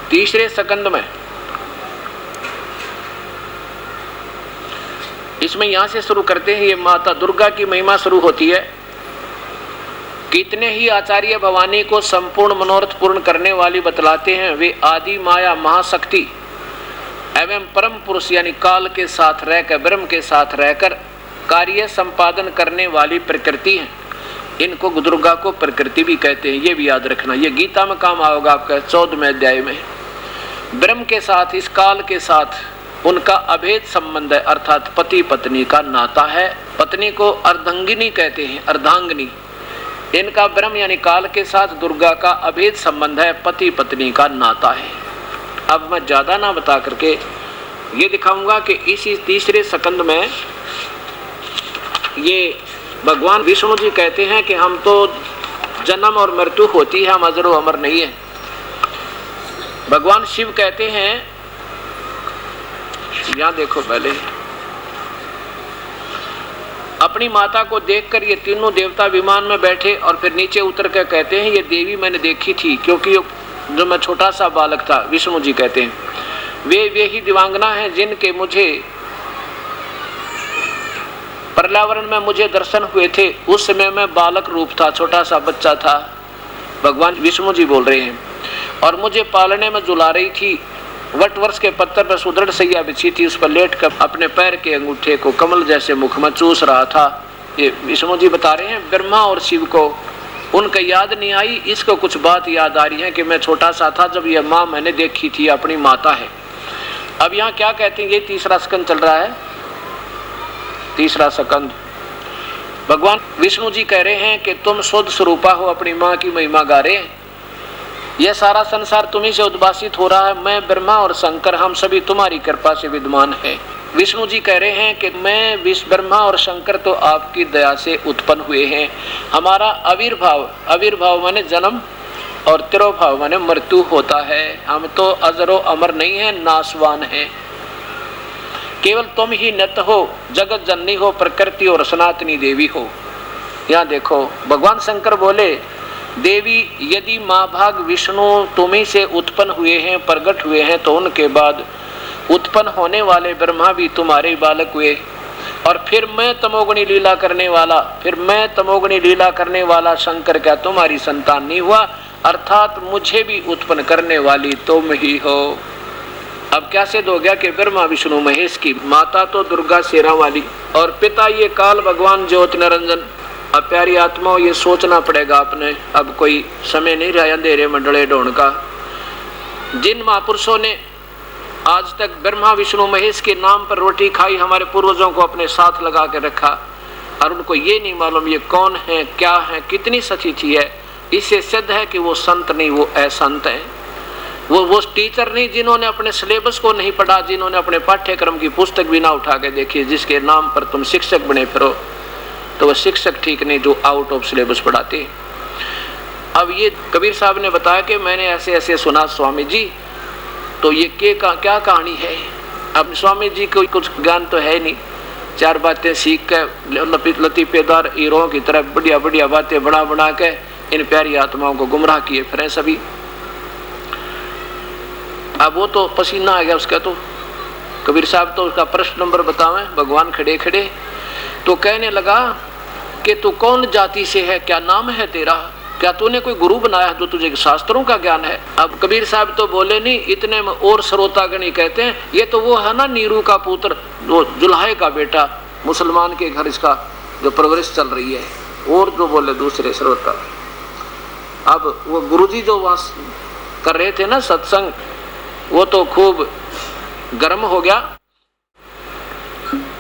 तीसरे सकंद में इसमें यहां से शुरू करते हैं। ये माता दुर्गा की महिमा शुरू होती है। कितने ही आचार्य भवानी को संपूर्ण मनोरथ पूर्ण करने वाली बतलाते हैं। वे आदि माया महाशक्ति एवं परम पुरुष यानी काल के साथ रहकर, ब्रह्म के साथ रहकर कार्य संपादन करने वाली प्रकृति है। इनको दुर्गा को प्रकृति भी कहते हैं, ये भी याद रखना। ये गीता में काम आएगा आपका 14वें अध्याय में। ब्रह्म के साथ, इस काल के साथ उनका अभेद संबंध है, अर्थात पति पत्नी का नाता है। पत्नी को अर्धांगिनी कहते हैं, अर्धांगिनी। इनका ब्रह्म यानी काल के साथ दुर्गा का अभेद संबंध है, पति पत्नी का नाता है। अब मैं ज्यादा ना बता करके ये दिखाऊंगा कि इसी तीसरे सकंद में ये भगवान विष्णु जी कहते हैं कि हम तो जन्म और मृत्यु होती है, हम अजरो अमर नहीं है। भगवान शिव कहते हैं, यहां देखो पहले, अपनी माता को देखकर ये तीनों देवता विमान में बैठे और फिर नीचे उतर कर कहते हैं ये देवी मैंने देखी थी, क्योंकि जो मैं छोटा सा बालक था। विष्णु जी कहते हैं वे ही दिवांगना हैं जिनके मुझे पर्यावरण में मुझे दर्शन हुए थे। उस समय मैं बालक रूप था, छोटा सा बच्चा था। भगवान विष्णु जी बोल रहे हैं, और मुझे पालने में झुला रही थी। वट वर्ष के पत्थर पर सुदृढ़ सैया बिछी थी, उस पर लेटकर अपने पैर के अंगूठे को कमल जैसे मुख में चूस रहा था। ये विष्णु जी बता रहे हैं। ब्रह्मा और शिव को उनका याद नहीं आई, इसको कुछ बात याद आ रही है कि मैं छोटा सा था जब यह माँ मैंने देखी थी, अपनी माता है। अब यहाँ क्या कहते हैं, ये तीसरा स्कंद चल रहा है। तीसरा सकंद भगवान विष्णु जी कह रहे हैं कि तुम शुद्ध स्वरूपा हो, अपनी माँ की महिमा गा रहे हैं। यह सारा संसार तुम्ही से उद्भासित हो रहा है। मैं ब्रह्मा और शंकर हम सभी तुम्हारी कृपा से विद्यमान हैं। विष्णु जी कह रहे हैं कि मैं ब्रह्मा और शंकर तो आपकी दया से उत्पन्न हुए हैं। हमारा आविर्भाव माने जन्म और तिरोभाव माने मृत्यु होता है। हम तो अजरो अमर नहीं है, नाशवान हैं। केवल तुम ही नित हो, जगत जननी हो, प्रकृति और सनातनी देवी हो। यहाँ देखो भगवान शंकर बोले, देवी यदि माँ भाग विष्णु तुम्ही से उत्पन्न हुए हैं, प्रकट हुए हैं, तो उनके बाद उत्पन्न होने वाले ब्रह्मा भी तुम्हारे बालक हुए। और फिर मैं तमोगुणी लीला करने वाला शंकर क्या तुम्हारी संतान नहीं हुआ? अर्थात मुझे भी उत्पन्न करने वाली तुम ही हो। अब क्या सिद्ध हो गया कि ब्रह्मा विष्णु महेश की माता तो दुर्गा शेरा वाली और पिता ये काल भगवान ज्योति निरंजन। अब प्यारी आत्माओं ये सोचना पड़ेगा आपने, अब कोई समय नहीं रहा अंधेरे मंडले ढूंढ का। जिन महापुरुषों ने आज तक ब्रह्मा विष्णु महेश के नाम पर रोटी खाई, हमारे पूर्वजों को अपने साथ लगा के रखा, और उनको ये नहीं मालूम ये कौन है, क्या है, कितनी सच्ची चीज है। इससे सिद्ध है कि वो संत नहीं, वो असंत है। वो टीचर नहीं जिन्होंने अपने सिलेबस को नहीं पढ़ा, जिन्होंने अपने पाठ्यक्रम की पुस्तक भी ना उठा के देखी, जिसके नाम पर तुम शिक्षक बने फिरो, तो वह शिक्षक ठीक नहीं जो आउट ऑफ सिलेबस पढ़ाते। अब ये कबीर साहब ने बताया कि मैंने ऐसे ऐसे सुना स्वामी जी, तो ये क्या कहानी है। अब स्वामी जी को कुछ ज्ञान तो है नहीं, चार बातें सीख के लतीफेदार हीरों की तरह बढ़िया बढ़िया बातें बना के इन प्यारी आत्माओं को गुमराह किए फिर सभी। अब वो तो पसीना आ गया उसका। तो कबीर साहब तो उसका प्रश्न नंबर बतावे, भगवान खड़े खड़े तो कहने लगा कि तू कौन जाति से है, क्या नाम है तेरा? क्या तूने कोई गुरु बनाया जो तुझे शास्त्रों का ज्ञान है? अब कबीर साहब तो बोले नहीं, इतने में और श्रोतागण ही कहते हैं ये तो वो है ना नीरू का पुत्र, जो जुल्हाए का बेटा, मुसलमान के घर इसका जो परवरिश चल रही है। और जो बोले दूसरे श्रोता, अब वो गुरुजी जो वहां कर रहे थे ना सत्संग, वो तो खूब गर्म हो गया,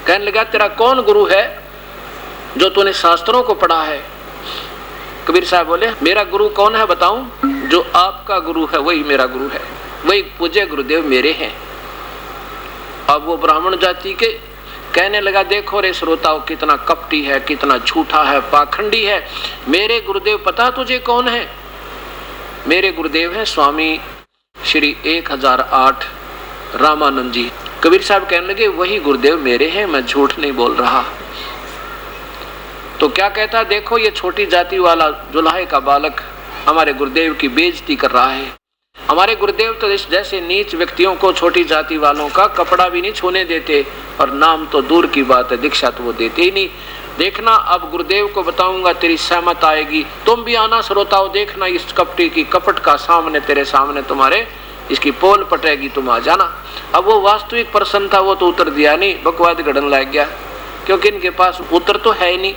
कहने लगा तेरा कौन गुरु है जो तूने शास्त्रों को पढ़ा है? कबीर साहब बोले मेरा गुरु कौन है बताऊं? जो आपका गुरु है वही मेरा गुरु है, वही पूज्य गुरुदेव मेरे हैं। अब वो ब्राह्मण जाति के कहने लगा देखो रे श्रोताओं, कितना कपटी है, कितना झूठा है, पाखंडी है। मेरे गुरुदेव पता तुझे कौन है? मेरे गुरुदेव हैं स्वामी श्री 1008 रामानंद जी। कबीर साहब कहने लगे वही गुरुदेव मेरे हैं, मैं झूठ नहीं बोल रहा। तो क्या कहता, देखो ये छोटी जाति वाला जुल्हाए का बालक हमारे गुरुदेव की बेइज्जती कर रहा है। हमारे गुरुदेव तो जैसे नीच व्यक्तियों को, छोटी जाति वालों का कपड़ा भी नहीं छूने देते, और नाम तो दूर की बात है, दीक्षा तो वो देते ही नहीं। देखना अब गुरुदेव को बताऊंगा, तेरी सहमत आएगी। तुम भी आना श्रोताओ, देखना इस कपटी की कपट का सामने, तेरे सामने तुम्हारे इसकी पोल पटेगी, तुम आ जाना। अब वो वास्तविक प्रसन्न था, वो तो उत्तर दिया नहीं, बकवाद गढ़न लग गया, क्योंकि इनके पास उत्तर तो है ही नहीं।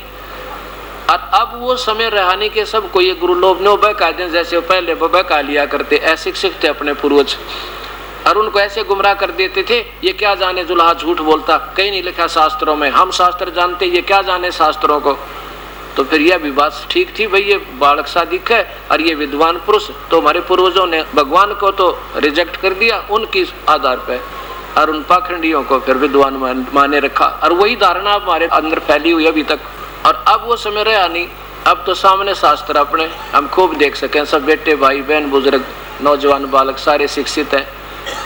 और अब वो समय रहने के सबको ये गुरु लोग ने बहका दें, जैसे पहले बहका लिया करते, ऐसे शिक्षक थे अपने पूर्वज, और उनको ऐसे गुमराह कर देते थे। ये क्या जाने जुल्हा झूठ बोलता, कहीं नहीं लिखा शास्त्रों में, हम शास्त्र जानते, ये क्या जाने शास्त्रों को। तो फिर यह भी बात ठीक थी भाई, ये बालक सा दिख है और ये विद्वान पुरुष, तो हमारे पूर्वजों ने भगवान को तो रिजेक्ट कर दिया उनकी आधार पर, और उन पाखंडियों को फिर विद्वान माने रखा, और वही धारणा हमारे अंदर फैली हुई अभी तक। और अब वो समय रहा नहीं, अब तो सामने शास्त्र अपने हम खूब देख सकें, सब बेटे भाई बहन बुजुर्ग नौजवान बालक सारे शिक्षित हैं,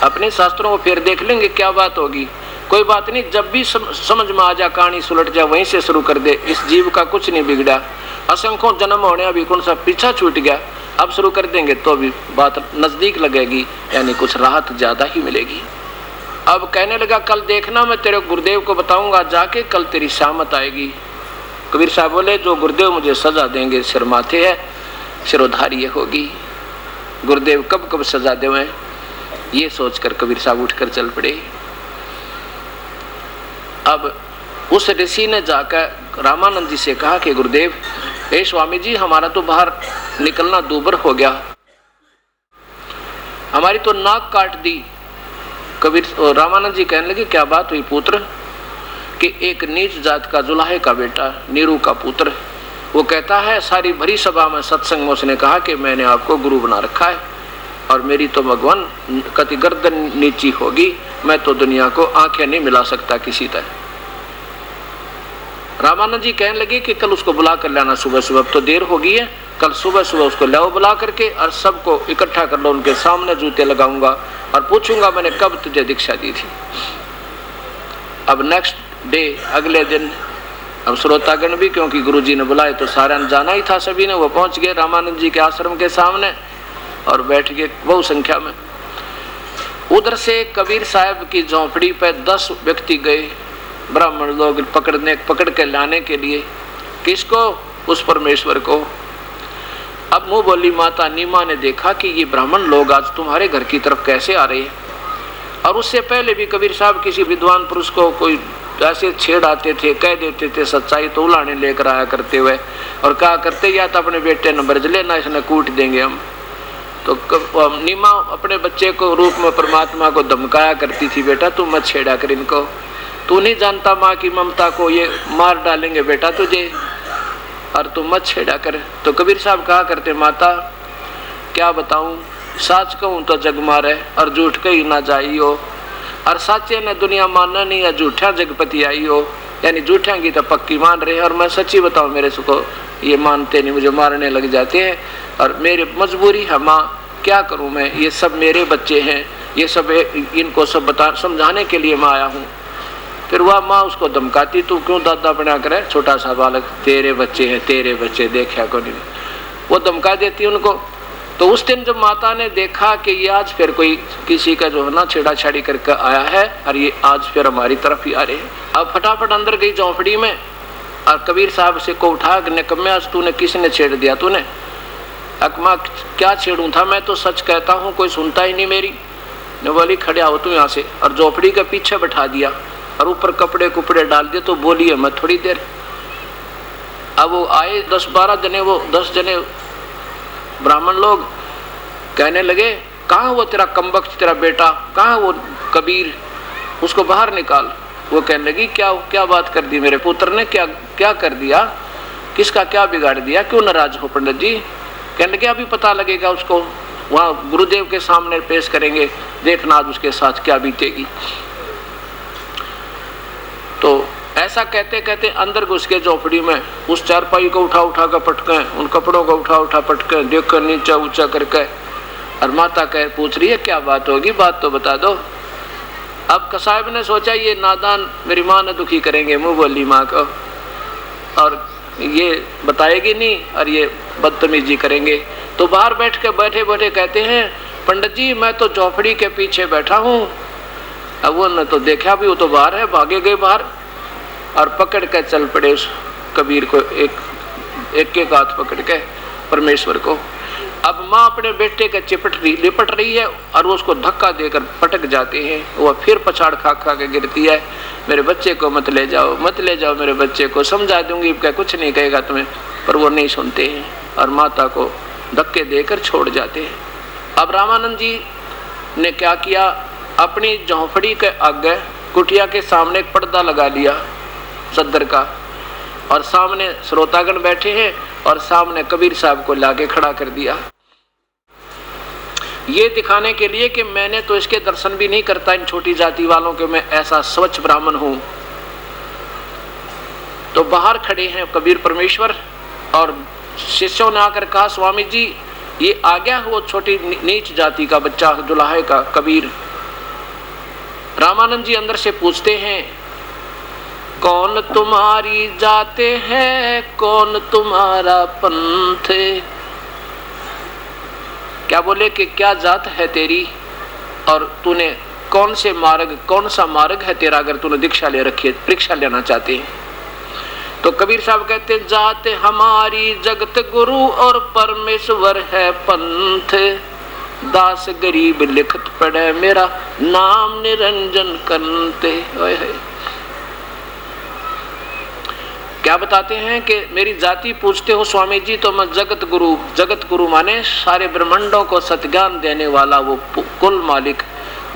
अपने शास्त्रों को फिर देख लेंगे क्या बात होगी। कोई बात नहीं, जब भी समझ में आ जा, कहानी सुलट जा, वहीं से शुरू कर दे। इस जीव का कुछ नहीं बिगड़ा, असंख्यों जन्म होने अभी कौन सा पीछा छूट गया, अब शुरू कर देंगे तो भी बात नजदीक लगेगी, यानी कुछ राहत ज्यादा ही मिलेगी। अब कहने लगा कल देखना, मैं तेरे गुरुदेव को बताऊंगा जाके, कल तेरी शामत आएगी। कबीर साहब बोले जो गुरुदेव मुझे सजा देंगे सिर माथे है, सिरोधारी होगी। गुरुदेव कब कब सजा देवें ये सोचकर कबीर साहब उठकर चल पड़े। अब उस ऋषि ने जाकर रामानंद जी से कहा कि गुरुदेव, ए स्वामी जी, हमारा तो बाहर निकलना दूभर हो गया, हमारी तो नाक काट दी। कबीर रामानंद जी कहने लगे क्या बात हुई पुत्र? कि एक नीच जात का जुल्हाए का बेटा, नीरू का पुत्र, वो कहता है सारी भरी सभा में सत्संग में उसने कहा कि मैंने आपको गुरु बना रखा है, और मेरी तो भगवान कति गर्दन नीची होगी, मैं तो दुनिया को आंखें नहीं मिला सकता किसी तरह। रामानंद जी कहने लगे कि कल उसको बुला कर लाना सुबह सुबह, अब तो देर हो गई है, कल सुबह सुबह उसको लाओ बुला करके, और सबको इकट्ठा कर लो, उनके सामने जूते लगाऊंगा और पूछूंगा मैंने कब तुझे दीक्षा दी थी। अब नेक्स्ट डे, अगले दिन, अब श्रोतागण भी, क्योंकि गुरुजी ने बुलाए तो सारा जाना ही था सभी ने, वो पहुंच गए रामानंद जी के आश्रम के सामने और बैठ गए बहु संख्या में। उधर से कबीर साहब की झोंपड़ी पे 10 व्यक्ति गए, ब्राह्मण लोग पकड़ के लाने के लिए। किसको? उस परमेश्वर को। अब मुंह बोली माता नीमा ने देखा कि ये ब्राह्मण लोग आज तुम्हारे घर की तरफ कैसे आ रहे हैं। और उससे पहले भी कबीर साहब किसी विद्वान पुरुष को कोई ऐसे छेड़ आते थे, कह देते थे सच्चाई, तो उलाने लेकर आया करते हुए और कहा करते या तो अपने बेटे न ब्रज लेना, इसने कूट देंगे हम। तो नीमा अपने बच्चे को रूप में परमात्मा को धमकाया करती थी, बेटा तू मत छेड़ा कर इनको, तू नहीं जानता माँ की ममता को, ये मार डालेंगे बेटा तुझे, और तू मत छेड़ा कर। तो कबीर साहब कहा करते माता क्या बताऊं, सच कहूं तो जग मारे और झूठ कही ना जाइयो, और साचे ने दुनिया मानना नहीं है, झूठा जगपति आई हो, यानी झूठा की तो पक्की मान रहे हैं, और मैं सच्ची बताऊं मेरे को ये मानते नहीं, मुझे मारने लग जाते हैं, और मेरी मजबूरी है माँ, क्या करूं मैं, ये सब मेरे बच्चे हैं, ये सब इनको सब बता समझाने के लिए मैं आया हूँ। फिर वह माँ उसको धमकाती, तू क्यों दादा बना कर, छोटा सा बालक, तेरे बच्चे हैं, तेरे बच्चे देखा को नहीं, वो धमका देती उनको। तो उस दिन जब माता ने देखा कि ये आज फिर कोई किसी का जो है ना छेड़ाछाड़ी करके आया है, और ये आज फिर हमारी तरफ ही आ रहे हैं, अब फटाफट अंदर गई झोंपड़ी में और कबीर साहब से को उठा, निकम्मे आज तूने किसने छेड़ दिया तूने? अकमा क्या छेड़ूं था, मैं तो सच कहता हूँ, कोई सुनता ही नहीं मेरी। ने बोली खड़े हो तुम यहाँ से, और झोपड़ी के पीछे बैठा दिया और ऊपर कपड़े कुपड़े डाल दिए। तो बोली है मैं थोड़ी देर। अब वो आए 10-12 जने, वो 10 जने ब्राह्मण लोग कहने लगे कहाँ वो तेरा कमबख्त तेरा बेटा, कहाँ वो कबीर, उसको बाहर निकाल। वो कहने लगी क्या बात कर दी मेरे पुत्र ने, क्या कर दिया, किसका क्या बिगाड़ दिया, क्यों नाराज हो पंडित जी। कहने लगे अभी पता लगेगा उसको, वहाँ गुरुदेव के सामने पेश करेंगे, देखना आज उसके साथ क्या बीतेगी। तो ऐसा कहते कहते अंदर घुस के झोपड़ी में उस चारपाई को उठा कर पटके, उन कपड़ों को उठा पटके, देखकर नीचा ऊंचा करके, और माता कह पूछ रही है क्या बात होगी, बात तो बता दो। अब कसाब ने सोचा ये नादान मेरी माँ ने दुखी करेंगे, मुँह बोली माँ को, और ये बताएगी नहीं और ये बदतमीजी करेंगे। तो बाहर बैठे बैठे कहते हैं पंडित जी मैं तो झोपड़ी के पीछे बैठा हूँ। अब वो ने तो देखा भी वो तो बाहर है, भागे गए बाहर और पकड़ कर चल पड़े उस कबीर को, एक हाथ पकड़ के परमेश्वर को। अब माँ अपने बेटे का लिपट रही है और वो उसको धक्का देकर पटक जाते हैं। वो फिर पछाड़ खा के गिरती है, मेरे बच्चे को मत ले जाओ मेरे बच्चे को, समझा दूंगी क्या, कुछ नहीं कहेगा तुम्हें। पर वो नहीं सुनते हैं और माता को धक्के देकर छोड़ जाते हैं। अब रामानंद जी ने क्या किया, अपनी झोंपड़ी के आगे कुटिया के सामने एक पर्दा लगा लिया सद्दर का, और सामने श्रोतागण बैठे हैं और सामने कबीर साहब को लाके खड़ा कर दिया, ये दिखाने के लिए कि मैंने तो इसके दर्शन भी नहीं करता इन छोटी जाति वालों के, मैं ऐसा स्वच्छ ब्राह्मण हूं। तो बाहर खड़े हैं कबीर परमेश्वर और शिष्यों ने आकर कहा स्वामी जी ये आ गया वो छोटी नीच जाति का बच्चा दुल्हाए का कबीर। रामानंद जी अंदर से पूछते हैं कौन तुम्हारी जाते है, कौन तुम्हारा पंथ। क्या बोले कि क्या जात है तेरी और तूने कौन सा मार्ग है तेरा, अगर तूने दीक्षा ले रखी है, परीक्षा लेना चाहते हैं। तो कबीर साहब कहते हैं जात हमारी जगत गुरु और परमेश्वर है पंथ, दास गरीब लिखत पढ़े मेरा नाम निरंजन कंते। क्या बताते हैं कि मेरी जाति पूछते हो स्वामी जी, तो मैं जगत गुरु माने सारे ब्रह्मांडों को सत्ज्ञान देने वाला वो कुल मालिक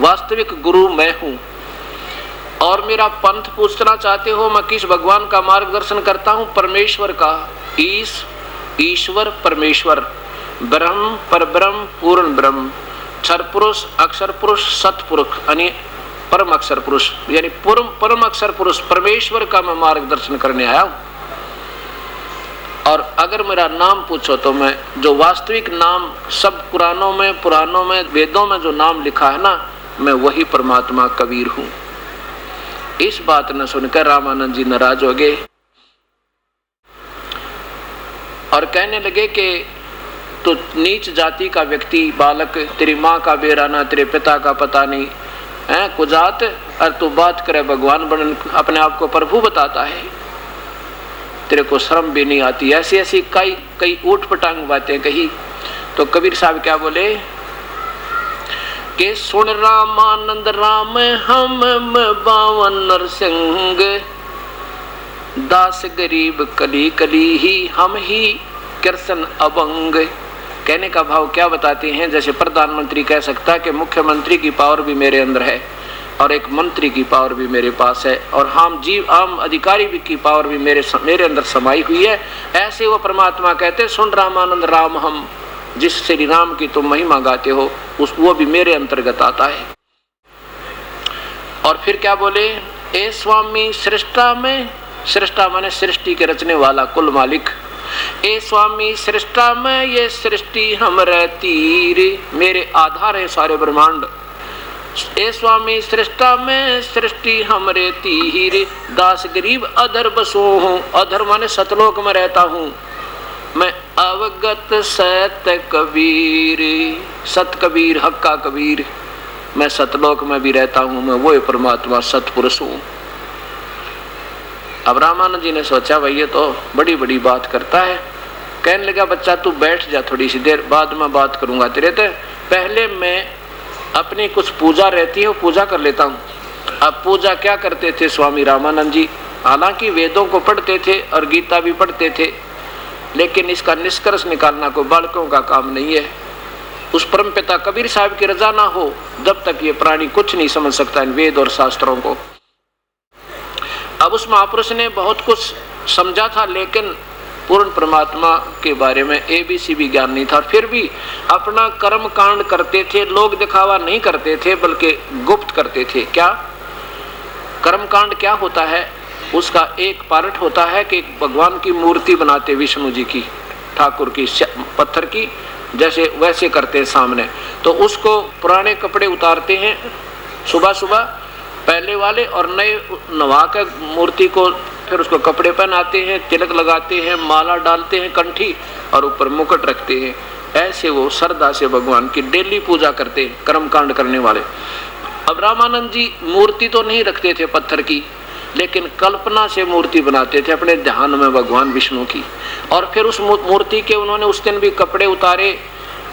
वास्तविक गुरु मैं हूँ। और मेरा पंथ पूछना चाहते हो, मैं किस भगवान का मार्गदर्शन करता हूँ, परमेश्वर का, ईश्वर परमेश्वर, ब्रह्म परब्रह्म पूर्ण ब्रह्म, क्षर पुरुष अक्षर पुरुष सतपुरुष यानी परम अक्षर पुरुष, यानी परम अक्षर पुरुष परमेश्वर का मैं मार्गदर्शन करने आया हूं। और अगर मेरा नाम पूछो तो मैं जो वास्तविक नाम सब पुराणों में वेदों में जो नाम लिखा है ना, मैं वही परमात्मा कबीर हूं। इस बात न सुनकर रामानंद जी नाराज हो गए और कहने लगे कि तो नीच जाति का व्यक्ति बालक, तेरी माँ का बेराना, तेरे पिता का पता नहीं है कुजात, और तू बात करे भगवान बन अपने आप को प्रभु बताता है, तेरे को शर्म भी नहीं आती। ऐसी कई ऊट पटांग बातें कही। तो कबीर साहब क्या बोले कि सुन रामानंद राम हम बावन नरसिंह, दास गरीब कली कली ही हम ही कृष्ण अभंग। कहने का भाव क्या बताते हैं, जैसे प्रधानमंत्री कह सकता है कि मुख्यमंत्री की पावर भी मेरे अंदर है और एक मंत्री की पावर भी मेरे पास है और आम अधिकारी भी की पावर भी मेरे अंदर समाई हुई है। ऐसे वो परमात्मा कहते सुन रामानंद राम हम, जिस श्री राम की तुम महिमा गाते हो वो भी मेरे अंतर्गत आता है। और फिर क्या बोले, ए स्वामी सृष्टा माने सृष्टि के रचने वाला कुल मालिक, ए स्वामी सृष्टा में ये सृष्टि हम रहती रे, मेरे आधार है सारे ब्रह्मांड। ए स्वामी सृष्टा में सृष्टि हम रहती ही रे, दास गरीब अधर बसो हूँ, अधर माने सतलोक में रहता हूँ मैं, अवगत सत कबीर, सत कबीर हक्का कबीर, मैं सतलोक में भी रहता हूँ, मैं वो परमात्मा सतपुरुष हूँ। अब रामानंद जी ने सोचा भाई ये तो बड़ी बड़ी बात करता है, कहने लगा बच्चा तू बैठ जा, थोड़ी सी देर बाद में बात करूंगा तेरे से, पहले मैं अपनी कुछ पूजा रहती है वो पूजा कर लेता हूँ। अब पूजा क्या करते थे स्वामी रामानंद जी, हालांकि वेदों को पढ़ते थे और गीता भी पढ़ते थे, लेकिन इसका निष्कर्ष निकालना कोई बालकों का काम नहीं है। उस परमपिता कबीर साहब की रजा ना हो जब तक ये प्राणी कुछ नहीं समझ सकता इन वेद और शास्त्रों को। अब उस महापुरुष ने बहुत कुछ समझा था, लेकिन पूर्ण परमात्मा के बारे में ABC भी ज्ञान नहीं था। फिर भी अपना कर्म कांड करते थे, लोग दिखावा नहीं करते थे बल्कि गुप्त करते थे। क्या कर्म कांड क्या होता है? उसका एक पार्ट होता है कि भगवान की मूर्ति बनाते, विष्णु जी की, ठाकुर की, पत्थर की, जैसे वैसे करते हैं सामने। तो उसको पुराने कपड़े उतारते हैं सुबह सुबह पहले वाले, और नए नवा कर मूर्ति को फिर उसको कपड़े पहनाते हैं, तिलक लगाते हैं, माला डालते हैं कंठी, और ऊपर मुकुट रखते हैं। ऐसे वो श्रद्धा से भगवान की डेली पूजा करते हैं कर्मकांड करने वाले। अब रामानंद जी मूर्ति तो नहीं रखते थे पत्थर की, लेकिन कल्पना से मूर्ति बनाते थे अपने ध्यान में भगवान विष्णु की। और फिर उस मूर्ति के उन्होंने उस दिन भी कपड़े उतारे,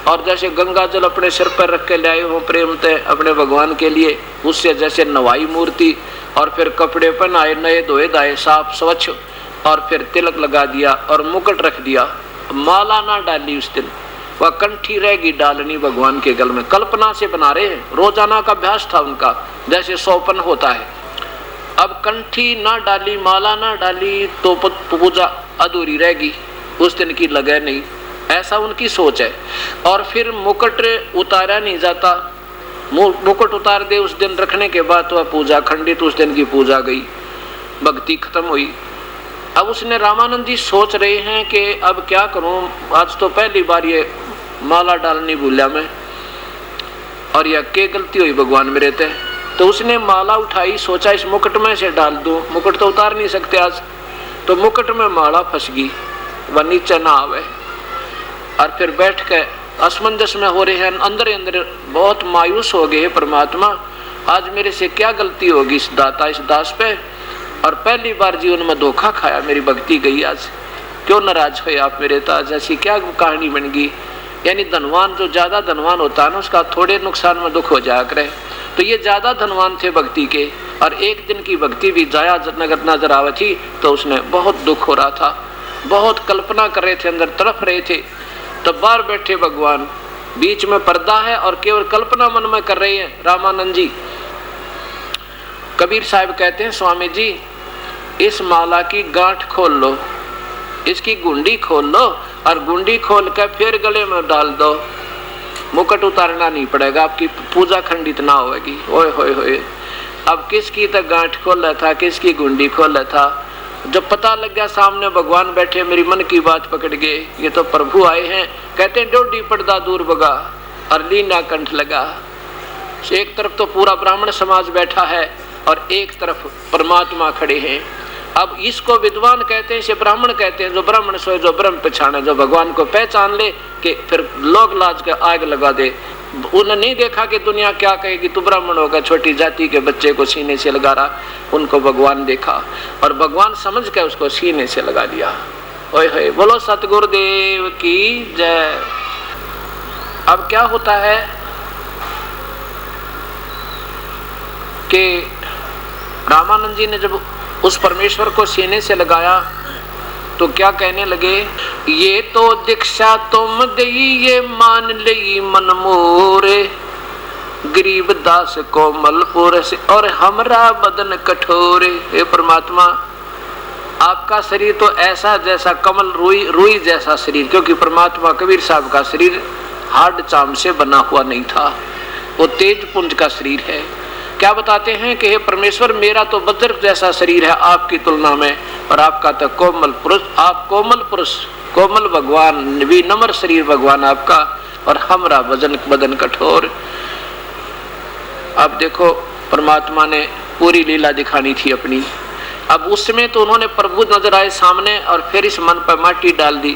और जैसे गंगा जल अपने सिर पर रख के लाए हो प्रेम से अपने भगवान के लिए, उससे जैसे नवाई मूर्ति, और फिर कपड़े पहनाए, नए धोए धाए साफ स्वच्छ, और फिर तिलक लगा दिया और मुकुट रख दिया। माला ना डाली उस दिन, वह कंठी रहेगी डालनी भगवान के गल में। कल्पना से बना रहे हैं, रोजाना का अभ्यास था उनका, जैसे सौपन होता है। अब कंठी ना डाली, माला ना डाली तो पूजा अधूरी रहेगी, उस दिन की लगे नहीं, ऐसा उनकी सोच है। और फिर मुकुट उतारा नहीं जाता, मुकुट उतार दे उस दिन रखने के बाद वह पूजा खंडित, उस दिन की पूजा गई, भक्ति खत्म हुई। अब उसने रामानंद जी सोच रहे हैं कि अब क्या करूं, आज तो पहली बार ये माला डालनी भूला मैं, और यह क्या गलती हुई भगवान मेरे ते। तो उसने माला उठाई, सोचा इस मुकुट में से डाल दूं, मुकुट तो उतार नहीं सकते आज, तो मुकुट में माला फंस गई, वह नीचे ना आवे। और फिर बैठ के असमंजस में हो रहे हैं, अंदर अंदर बहुत मायूस हो गए, परमात्मा आज मेरे से क्या गलती होगी इस दाता, इस दास पे, और पहली बार जीवन में धोखा खाया, मेरी भक्ति गई आज, क्यों नाराज हुए आप मेरे ताज, ऐसी क्या कहानी बन गई। यानी धनवान जो ज्यादा धनवान होता है ना, उसका थोड़े नुकसान में दुख हो जाया करे। तो ये ज्यादा धनवान थे भक्ति के, और एक दिन की भक्ति भी जाया नजर आवा थी, तो उसने बहुत दुख हो रहा था, बहुत कल्पना कर रहे थे, अंदर तड़प रहे थे। तो बाहर बैठे भगवान, बीच में पर्दा है और केवल कल्पना मन में कर रहे हैं रामानंद जी। कबीर साहब कहते हैं स्वामी जी इस माला की गांठ खोल लो, इसकी गुंडी खोल लो, और गुंडी खोल कर फिर गले में डाल दो, मुकुट उतारना नहीं पड़ेगा, आपकी पूजा खंडित ना होगी। ओए होए होए, अब किसकी तक गांठ खोला था, किसकी गुंडी खोला था। जब पता लग गया सामने भगवान बैठे, मेरी मन की बात पकड़ गए, ये तो प्रभु आए हैं। कहते हैं डोडी पर्दा दूर भगा और लीना कंठ लगा। एक तरफ तो पूरा ब्राह्मण समाज बैठा है और एक तरफ परमात्मा खड़े हैं। अब इसको विद्वान कहते हैं, इसे ब्राह्मण कहते हैं। जो ब्राह्मण सोए जो ब्रह्म पहचाने, जो भगवान को पहचान ले कि फिर लोग लाज के आग लगा दे। उन्होंने नहीं देखा कि दुनिया क्या कहेगी, तू ब्राह्मण होगा, छोटी जाति के बच्चे को सीने से लगा रहा। उनको भगवान देखा और भगवान समझ के उसको सीने से लगा दिया। ओए होए, बोलो सतगुरुदेव की जय। अब क्या होता है कि रामानंद जी ने जब उस परमेश्वर को सीने से लगाया तो क्या कहने लगे, ये तो दीक्षा तुम दई ये मान लई मन मोरे, गरीब दास कोमलपुर से और हमरा बदन कठोरे। हे परमात्मा, आपका शरीर तो ऐसा जैसा कमल रुई जैसा शरीर, क्योंकि परमात्मा कबीर साहब का शरीर हार्ड चाम से बना हुआ नहीं था, वो तेज पुंज का शरीर है। क्या बताते हैं कि हे परमेश्वर, मेरा तो वज्र जैसा शरीर है आपकी तुलना में, और आपका तो कोमल पुरुष, आप कोमल पुरुष, कोमल भगवान, विनम्र शरीर भगवान आपका, और हमरा बदन कठोर। अब देखो परमात्मा ने पूरी लीला दिखानी थी अपनी। अब उसमें तो उन्होंने प्रभु नजर आए सामने, और फिर इस मन पर माटी डाल दी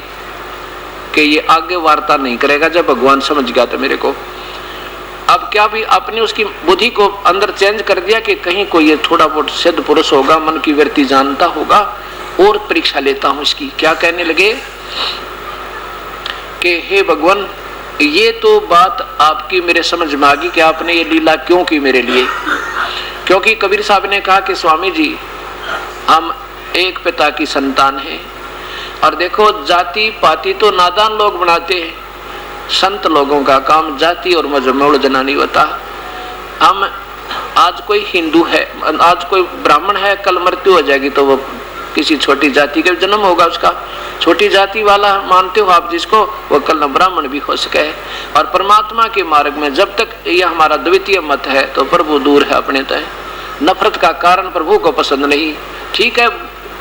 कि ये आगे वार्ता नहीं करेगा। जब भगवान समझ गया था मेरे को, अब क्या भी आपने उसकी बुद्धि को अंदर चेंज कर दिया कि कहीं कोई ये थोड़ा बहुत सिद्ध पुरुष होगा, मन की वृत्ति जानता होगा, और परीक्षा लेता हूं इसकी। क्या कहने लगे, कि हे भगवान, ये तो बात आपकी मेरे समझ में आ गई कि आपने ये लीला क्यों की मेरे लिए। क्योंकि कबीर साहब ने कहा कि स्वामी जी, हम एक पिता की संतान हैं, और देखो जाति पाति तो नादान लोग बनाते हैं, संत लोगों का काम जाति और मजहब में उलझना नहीं होता। हम आज कोई हिंदू है, आज कोई ब्राह्मण है, कल मृत्यु हो जाएगी तो वो किसी छोटी जाति का जन्म होगा, उसका छोटी जाति वाला मानते हो आप जिसको, वो कल न ब्राह्मण भी हो सके। और परमात्मा के मार्ग में जब तक यह हमारा द्वितीय मत है तो प्रभु दूर है अपने तय। नफरत का कारण प्रभु को पसंद नहीं। ठीक है,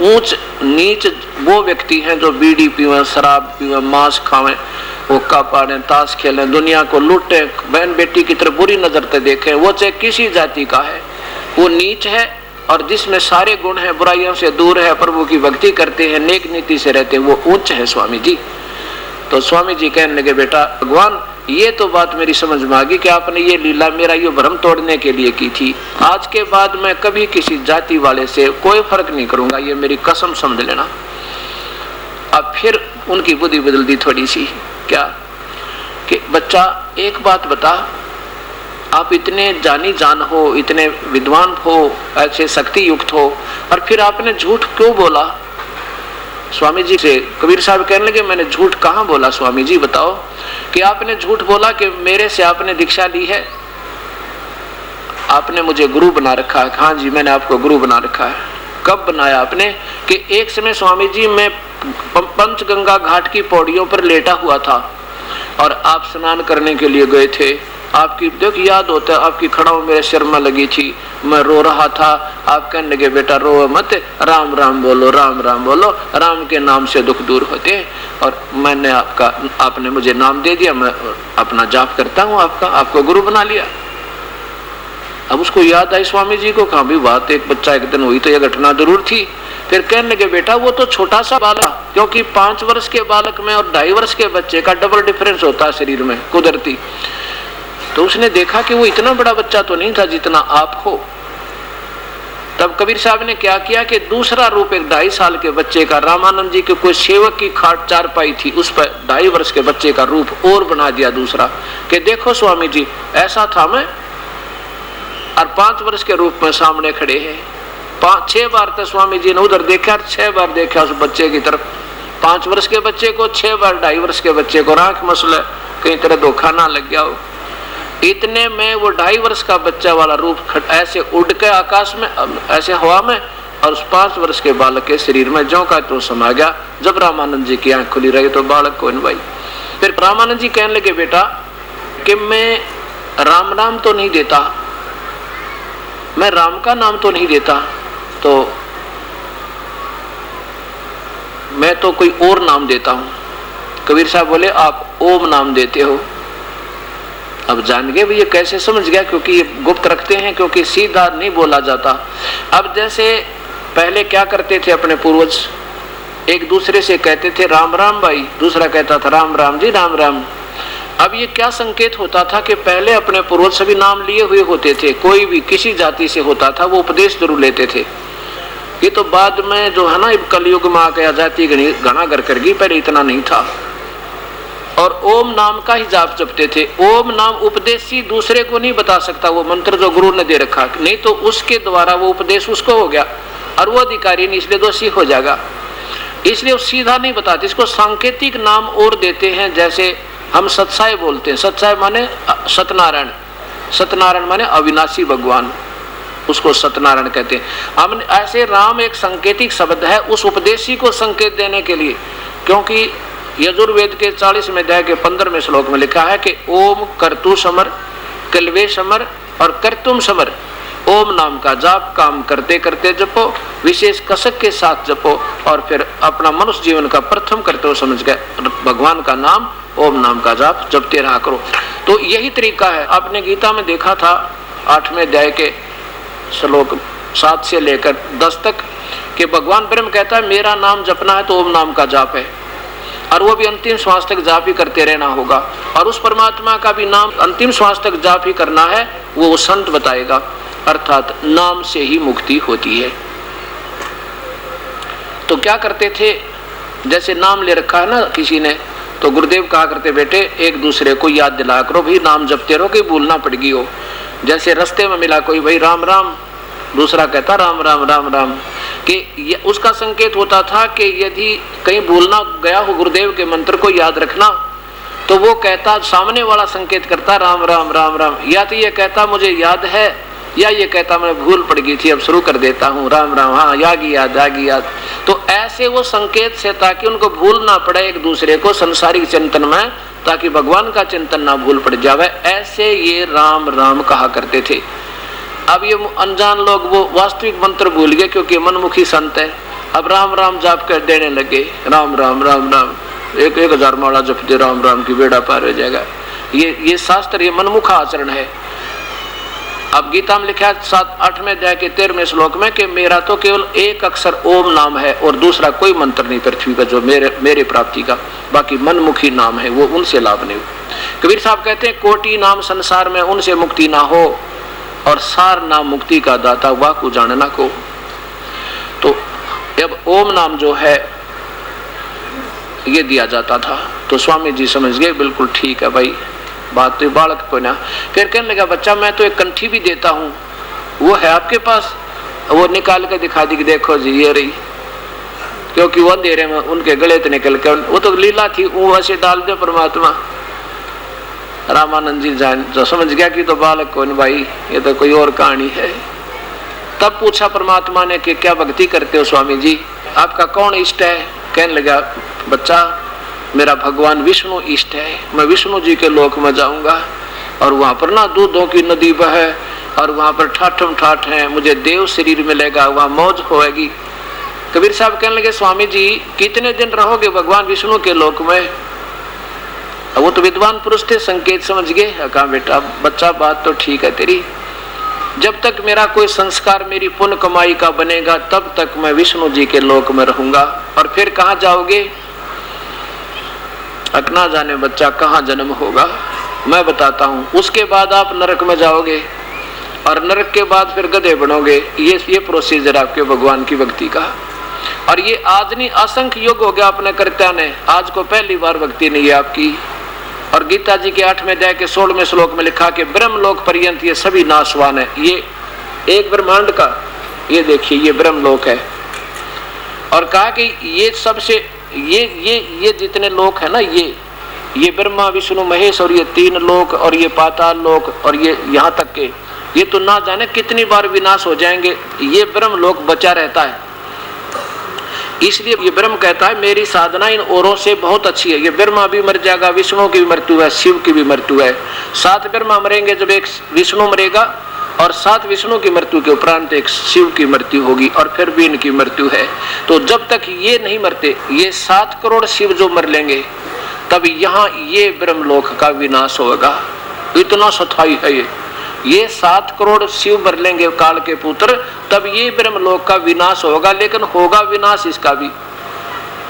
ऊंच नीच वो व्यक्ति हैं जो बीड़ी पीवे, शराब पीवे, मांस खावें, हुक्का पाड़े, ताश खेलें, दुनिया को लूटें, बहन बेटी की तरफ बुरी नजर से देखें, वो चाहे किसी जाति का है, वो नीच है। और जिसमें सारे गुण हैं, बुराइयों से दूर है, प्रभु की भक्ति करते हैं, नेक नीति से रहते हैं, वो उच्च है स्वामी जी। तो स्वामी जी कहने लगे, बेटा भगवान, ये तो बात मेरी समझ में आ गई कि आपने ये लीला मेरा ये भ्रम तोड़ने के लिए की थी। आज के बाद मैं कभी किसी जाति वाले से कोई फर्क नहीं करूंगा, ये मेरी कसम समझ लेना। अब फिर उनकी बुद्धि बदल दी थोड़ी सी। क्या कि बच्चा एक बात बता, आप इतने जानी जान हो, इतने विद्वान हो, ऐसे शक्ति युक्त हो, और फिर आपने झूठ क्यों बोला? स्वामी जी से कबीर साहब कहने लगे, मैंने झूठ कहाँ बोला स्वामी जी, बताओ। कि आपने झूठ बोला कि मेरे से आपने दीक्षा ली है, आपने मुझे गुरु बना रखा है। हाँ जी, मैंने आपको गुरु बना रखा है। कब बनाया आपने? कि एक समय स्वामी जी मैं पंचगंगा घाट की पौड़ियों पर लेटा हुआ था और आप स्नान करने के लिए गए थे। आपकी देखो याद होता है, आपकी खड़ाऊ मेरे सिर में लगी थी, मैं रो रहा था। आप कहने लगे, बेटा रो मत, राम राम बोलो, राम राम बोलो, राम के नाम से दुख दूर होते हैं। और मैंने आपने मुझे नाम दे दिया, मैं अपना जाप करता हूँ, आपको गुरु बना लिया। अब उसको याद आई स्वामी जी को, कहा भी बात एक बच्चा एक दिन हुई तो यह घटना जरूर थी। फिर कहने लगे, बेटा वो तो छोटा सा बालक, क्योंकि 5 वर्ष के बालक में और 2.5 वर्ष के बच्चे का डबल डिफरेंस होता है शरीर में कुदरती। तो उसने देखा कि वो इतना बड़ा बच्चा तो नहीं था जितना आप हो। तब कबीर साहब ने क्या किया कि दूसरा रूप एक 2.5 साल के बच्चे का, रामानंद जी के कोई सेवक की खाट चारपाई थी, उस पर 2.5 वर्ष के बच्चे का रूप और बना दिया दूसरा, कि देखो स्वामी जी ऐसा था मैं, और 5 वर्ष के रूप में सामने खड़े हैं। 5-6 बार तो स्वामी जी ने उधर देखा, 6 बार देखा उस बच्चे की तरफ। 5 वर्ष के बच्चे को 6 बार, 2.5 वर्ष के बच्चे को, आंख मसले कहीं तरह धोखा ना लग गया हो। इतने में वो 2.5 वर्ष का बच्चा वाला रूप ऐसे उड़ के आकाश में, ऐसे हवा में, और उस 5 वर्ष के बालक के शरीर में ज्यों का तो समा गया। जब रामानंद जी की आंख खुली रही तो बालक को भाई। फिर रामानंद जी कहने लगे, बेटा कि मैं राम नाम तो नहीं देता, मैं राम का नाम तो नहीं देता, तो मैं तो कोई और नाम देता हूं। कबीर साहब बोले, आप ओम नाम देते हो। अब जान गए भैया कैसे समझ गया, क्योंकि ये गुप्त रखते हैं, क्योंकि सीधा नहीं बोला जाता। अब जैसे पहले क्या करते थे अपने पूर्वज, एक दूसरे से कहते थे राम राम भाई, दूसरा कहता था राम राम जी, राम राम। अब ये क्या संकेत होता था कि पहले अपने पूर्वज सभी नाम लिए हुए होते थे, कोई भी किसी जाति से होता था वो उपदेश जरूर लेते थे। ये तो बाद में जो है ना कलयुग में आकर जाति घना घर कर गई, पहले इतना नहीं था। और ओम नाम का ही जाप जपते थे। ओम नाम उपदेशी दूसरे को नहीं बता सकता, वो मंत्र जो गुरु ने दे रखा, नहीं तो उसके द्वारा वो उपदेश उसको हो गया और वो अधिकारी नहीं, इसलिए दोषी हो जाएगा। इसलिए वो सीधा नहीं बताते, इसको सांकेतिक नाम और देते हैं। जैसे हम सत्साय बोलते हैं, सत्साय माने सत्यनारायण, सत्यनारायण माने अविनाशी भगवान, उसको सत्यनारायण कहते हैं। हम ऐसे राम एक सांकेतिक शब्द है उस उपदेशी को संकेत देने के लिए, क्योंकि यजुर्वेद के 40वें अध्याय के 15वें श्लोक में लिखा है कि ओम कर्तु समर, कलवे समर और कर्तुम समर। ओम नाम का जाप काम करते करते जपो, विशेष कसक के साथ जपो, और फिर अपना मनुष्य जीवन का प्रथम कर्तव्य समझ के भगवान का नाम, ओम नाम का जाप जपते रहा करो। तो यही तरीका है। आपने गीता में देखा था 8वें अध्याय के श्लोक 7 से लेकर 10 तक कि भगवान ब्रह्म कहता है मेरा नाम जपना है तो ओम नाम का जाप है, और वो भी अंतिम श्वास तक जाप ही करते रहना होगा। और उस परमात्मा का भी नाम अंतिम श्वास तक जाप ही करना है, वो संत बताएगा, अर्थात नाम से ही मुक्ति होती है। तो क्या करते थे, जैसे नाम ले रखा है ना किसी ने, तो गुरुदेव कहा करते, बेटे एक दूसरे को याद दिला करो, भाई नाम जपते रहो, कहीं भूलना पड़गी हो। जैसे रास्ते में मिला कोई, भाई राम राम, दूसरा कहता राम राम राम राम, कि उसका संकेत होता था कि यदि कहीं भूलना गया हो गुरुदेव के मंत्र को याद रखना, तो वो कहता, सामने वाला संकेत करता राम राम राम राम, या तो ये कहता मुझे याद है, या ये कहता मैं भूल पड़ गई थी अब शुरू कर देता हूँ राम राम, हाँ यागी याद यागी याद। तो ऐसे वो संकेत से, ताकि उनको भूल ना पड़े एक दूसरे को संसारिक चिंतन में, ताकि भगवान का चिंतन ना भूल पड़ जावे, ऐसे ये राम राम कहा करते थे। अब ये अनजान लोग वो वास्तविक मंत्र भूल गए, क्योंकि मनमुखी संत है। अब राम राम जाप कर देने लगे, राम राम राम राम, 1000 माला जप दे राम राम की, बेड़ा पार हो जाएगा। ये शास्त्र, ये मनमुखा आचरण है। अब गीता में लिखा है 8वें अध्याय के 13वें श्लोक में कि मेरा तो केवल एक अक्षर ओम नाम है और दूसरा कोई मंत्र नहीं पृथ्वी का जो मेरे प्राप्ति का, बाकी मनमुखी नाम है, वो उनसे लाभ नहीं। कबीर साहब कहते हैं, कोटि नाम संसार में उनसे मुक्ति ना हो, और सार नाम मुक्ति का दाता वाह को जानना को। तो अब ओम नाम जो है ये दिया जाता था, तो स्वामी जी समझ गए बिल्कुल ठीक है भाई, बात तो बालक को ना। फिर कहने लगा, बच्चा मैं तो एक कंठी भी देता हूँ, वो है आपके पास? वो निकाल कर दिखा दी कि देखो जी ये रही, क्योंकि वो अंधेरे में उनके गले से निकल कर, वो तो लीला थी, वो वैसे डाल दे परमात्मा। रामानंद जी जान जो समझ गया कि तो बालक को भाई ये तो कोई और कहानी है। तब पूछा परमात्मा ने कि क्या भक्ति करते हो स्वामी जी, आपका कौन इष्ट है? कहने लगा, बच्चा मेरा भगवान विष्णु इष्ट है, मैं विष्णु जी के लोक में जाऊंगा, और वहां पर ना दूधों की नदी बहे, और वहां पर ठाठम ठाठ है, मुझे देव शरीर मिलेगा, वहां मौज होएगी। कबीर साहब कहने लगे, स्वामी जी कितने दिन रहोगे भगवान विष्णु के लोक में? वो तो विद्वान पुरुष थे, संकेत समझ गए। कहा, बेटा बच्चा बात तो ठीक है तेरी, जब तक मेरा कोई संस्कार मेरी पुण्य कमाई का बनेगा तब तक मैं विष्णु जी के लोक में रहूंगा। और फिर कहाँ जाओगे? अकना जाने बच्चा कहाँ जन्म होगा, मैं बताता हूँ। उसके बाद आप नरक में जाओगे, और नरक के बाद फिर गधे बनोगे। ये प्रोसीजर आपके भगवान की भक्ति का। और ये आज नहीं, असंख्य युग हो गया अपने कर्ता ने, आज को पहली बार भक्ति नहीं है आपकी। और गीता जी के 8वें अध्याय के 16वें श्लोक में लिखा कि ब्रह्मलोक पर्यंत ये सभी नाशवान है। ये एक ब्रह्मांड का, ये देखिए ये ब्रह्मलोक है। और कहा कि ये सबसे ये जितने लोक है ना, ये ब्रह्मा विष्णु महेश, और ये 3 लोक, और ये पाताल लोक, और ये यहाँ तक के, ये तो ना जाने कितनी बार विनाश हो जाएंगे, ये ब्रह्मलोक बचा रहता है। इसलिए ये ब्रह्म कहता है मेरी साधना इन औरों से बहुत अच्छी है। ये ब्रह्मा भी मर जाएगा, विष्णु की भी मृत्यु है, शिव की भी मृत्यु है। 7 ब्रह्मा मरेंगे जब एक विष्णु मरेगा, और 7 विष्णु की मृत्यु के उपरांत एक शिव की मृत्यु होगी, और फिर भी इनकी मृत्यु है। तो जब तक ये नहीं मरते, ये 7 करोड़ शिव जो मर लेंगे, तब यहाँ ये ब्रह्मलोक का विनाश होगा। इतना सथाई है ये 7 करोड़ शिव मर लेंगे काल के पुत्र, तब ये ब्रह्मलोक का विनाश होगा। लेकिन होगा विनाश इसका भी,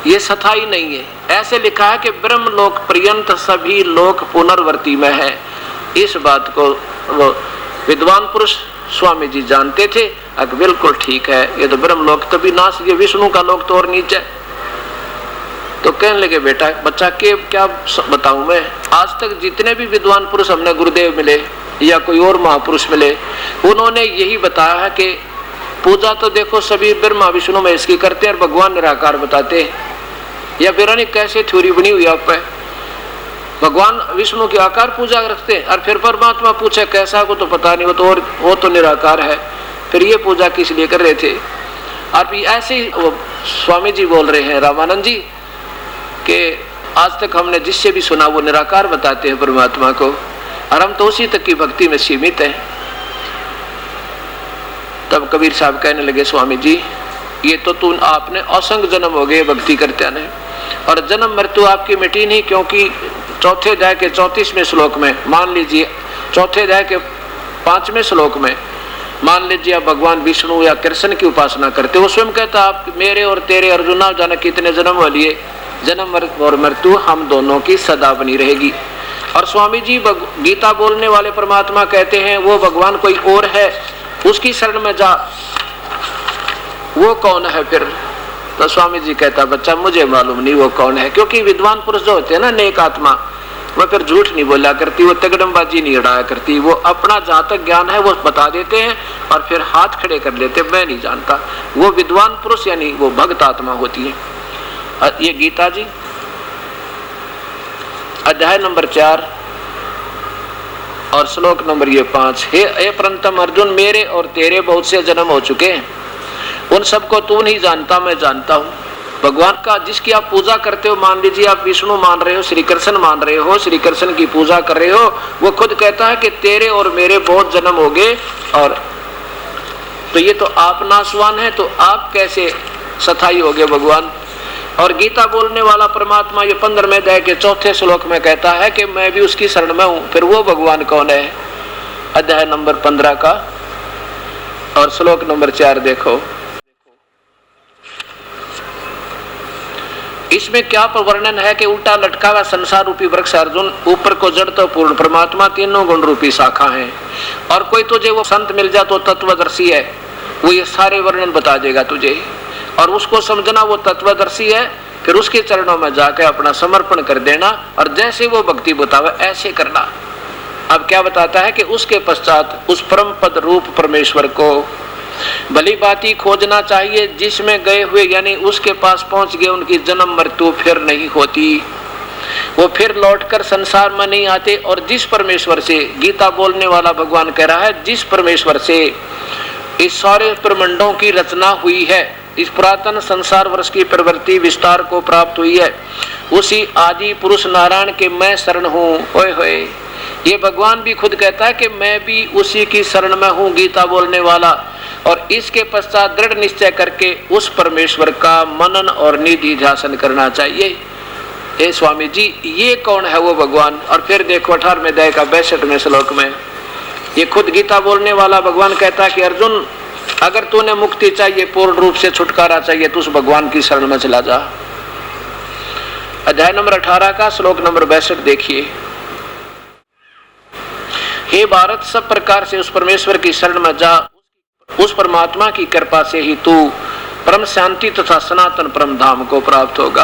ये सथाई नहीं है। ऐसे लिखा है कि ब्रह्मलोक पर्यंत सभी लोक पुनर्वर्ती में है। इस बात को वो विद्वान पुरुष स्वामी जी जानते थे। बिल्कुल ठीक है, ये तो ब्रह्मलोक तभी नाश, ये विष्णु का लोक तो और नीचे। तो कहने लगे, बेटा बच्चा के क्या बताऊं मैं, आज तक जितने भी विद्वान पुरुष हमने गुरुदेव मिले या कोई और महापुरुष मिले, उन्होंने यही बताया है कि पूजा तो देखो सभी ब्रह्मा विष्णु में इसकी करते हैं और भगवान निराकार बताते हैं। या बिरानी कैसे थ्योरी बनी हुई आप पे, भगवान विष्णु के आकार पूजा रखते हैं, और फिर परमात्मा पूछे कैसा को तो पता नहीं, वो तो निराकार है, फिर ये पूजा किस लिए कर रहे थे। और ऐसे ही स्वामी जी बोल रहे हैं रामानंद जी कि आज तक हमने जिससे भी सुना वो निराकार बताते हैं परमात्मा को, और हम तो उसी तक की भक्ति में सीमित हैं। तब कबीर साहब कहने लगे, स्वामी जी ये तो आपने असंख्य जन्म हो गए भक्ति करते हैं, और जन्म मृत्यु आपकी मिटी नहीं, क्योंकि 4थे अध्याय के 34वें श्लोक में मान लीजिए, 4थे अध्याय के 5वें श्लोक में मान लीजिए आप भगवान विष्णु या कृष्ण की उपासना करते हो, स्वयं कहता आप मेरे और तेरे अर्जुना जाने कितने जन्म हो लिए, जन्म और मृत्यु हम दोनों की सदा बनी रहेगी। और स्वामी जी गीता बोलने वाले परमात्मा कहते हैं वो भगवान कोई और है, उसकी शरण में जा। वो कौन है फिर? तो स्वामी जी कहता बच्चा मुझे मालूम नहीं वो कौन है, क्योंकि विद्वान पुरुष जो होते हैं ना, नेक आत्मा, वह फिर झूठ नहीं बोला करती, वो तगड़मबाजी नहीं उड़ाया करती, वो अपना जहाँ तक ज्ञान है वो बता देते हैं और फिर हाथ खड़े कर लेते, मैं नहीं जानता। वो विद्वान पुरुष यानी वो भक्त आत्मा होती है। ये गीता जी अध्याय नंबर 4 और श्लोक नंबर ये 5। हे परंतम अर्जुन, मेरे और तेरे बहुत से जन्म हो चुके हैं, उन सबको तू नहीं जानता, मैं जानता हूँ। भगवान का जिसकी आप पूजा करते हो, मान लीजिए आप विष्णु मान रहे हो, श्री कृष्ण मान रहे हो, श्री कृष्ण की पूजा कर रहे हो, वो खुद कहता है कि तेरे और मेरे बहुत जन्म हो गए, और तो ये तो आप नाशवान है, तो आप कैसे सथाई हो गए भगवान। और गीता बोलने वाला परमात्मा ये 15वें अध्याय के 4 श्लोक में कहता है कि मैं भी उसकी शरण में हूँ। फिर वो भगवान कौन है? अध्याय नंबर 15 का और श्लोक नंबर 4 देखो। इसमें क्या वर्णन है कि उल्टा लटका हुआ संसार रूपी वृक्ष अर्जुन, ऊपर को जड़ तो पूर्ण परमात्मा, तीनों गुण रूपी शाखा है। और कोई तुझे वो संत मिल जाए तो तत्वदर्शी है, वो ये सारे वर्णन बता देगा तुझे, और उसको समझना वो तत्वदर्शी है। फिर उसके चरणों में जाकर अपना समर्पण कर देना और जैसे वो भक्ति बतावे ऐसे करना। अब क्या बताता है कि उसके पश्चात उस परम पद रूप परमेश्वर को भली बाती खोजना चाहिए, जिसमें गए हुए यानी उसके पास पहुंच गए उनकी जन्म मृत्यु फिर नहीं होती, वो फिर लौटकर संसार में नहीं आते। और जिस परमेश्वर से गीता बोलने वाला भगवान कह रहा है, जिस परमेश्वर से इस सारे ब्रह्मांडों की रचना हुई है, इस पुरातन संसार वर्ष की प्रवृत्ति विस्तार को प्राप्त हुई है, उसी आदि पुरुष नारायण के मैं शरण हूँ। ओए होए, ये भगवान भी खुद कहता है कि मैं भी उसी की शरण में हूँ, गीता बोलने वाला। और इसके पश्चात दृढ़ निश्चय करके उस परमेश्वर का मनन और निधि ध्यान करना चाहिए। हे स्वामी जी, ये कौन है वो भगवान? और फिर देखो 18वें अध्याय का 62वें श्लोक में ये खुद गीता बोलने वाला भगवान कहता है कि अर्जुन, अगर तूने मुक्ति चाहिए, पूर्ण रूप से छुटकारा चाहिए, तो उस भगवान की शरण में चला जा। अध्याय नंबर 18 का श्लोक नंबर 62 देखिए। हे भारत, सब प्रकार से उस परमेश्वर की शरण में जा, उस परमात्मा की कृपा से ही तू परम शांति तथा सनातन परम धाम को प्राप्त होगा।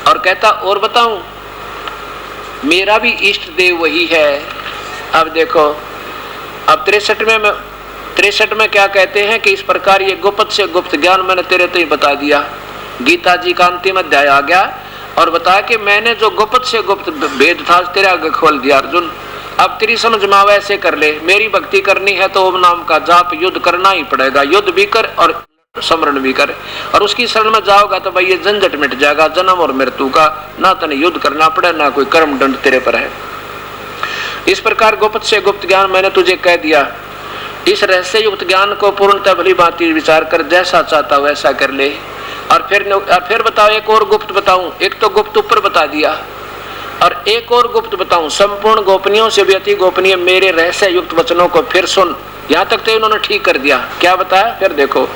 और कहता और बताऊं, मेरा भी इष्ट देव वही है। अब देखो, अब 63 में क्या कहते हैं कि इस प्रकार ये गुप्त से गुप्त ज्ञान मैंने तेरे तो ही बता दिया। गीता जी का अंतिम अध्याय आ गया और बताया कि मैंने जो गुप्त से गुप्त भेद था तेरे आगे खोल दिया अर्जुन। अब तेरी समझ में आवे ऐसे कर ले, मेरी भक्ति करनी है तो ओम नाम का जाप युद्ध करना ही पड़ेगा, युद्ध भी कर और स्मरण भी कर, और उसकी शरण में जाओगा तो भाई ये झंझट मिट जाएगा जन्म और मृत्यु का, ना तने युद्ध करना पड़े ना कोई कर्म दंड तेरे पर है। इस प्रकार गुप्त से गुप्त ज्ञान मैंने तुझे कह दिया, इस रहस्य युक्त ज्ञान को पूर्णतः भली भांति विचार कर जैसा चाहता वैसा कर ले। और फिर बताओ, एक और गुप्त बताऊं। एक तो गुप्त ऊपर बता दिया और एक और गुप्त बताऊं, संपूर्ण गोपनीयों से भी अति गोपनीय मेरे रहस्य युक्त वचनों को फिर सुन। यहाँ तक तो इन्होंने ठीक कर दिया। क्या बताया? फिर देखो,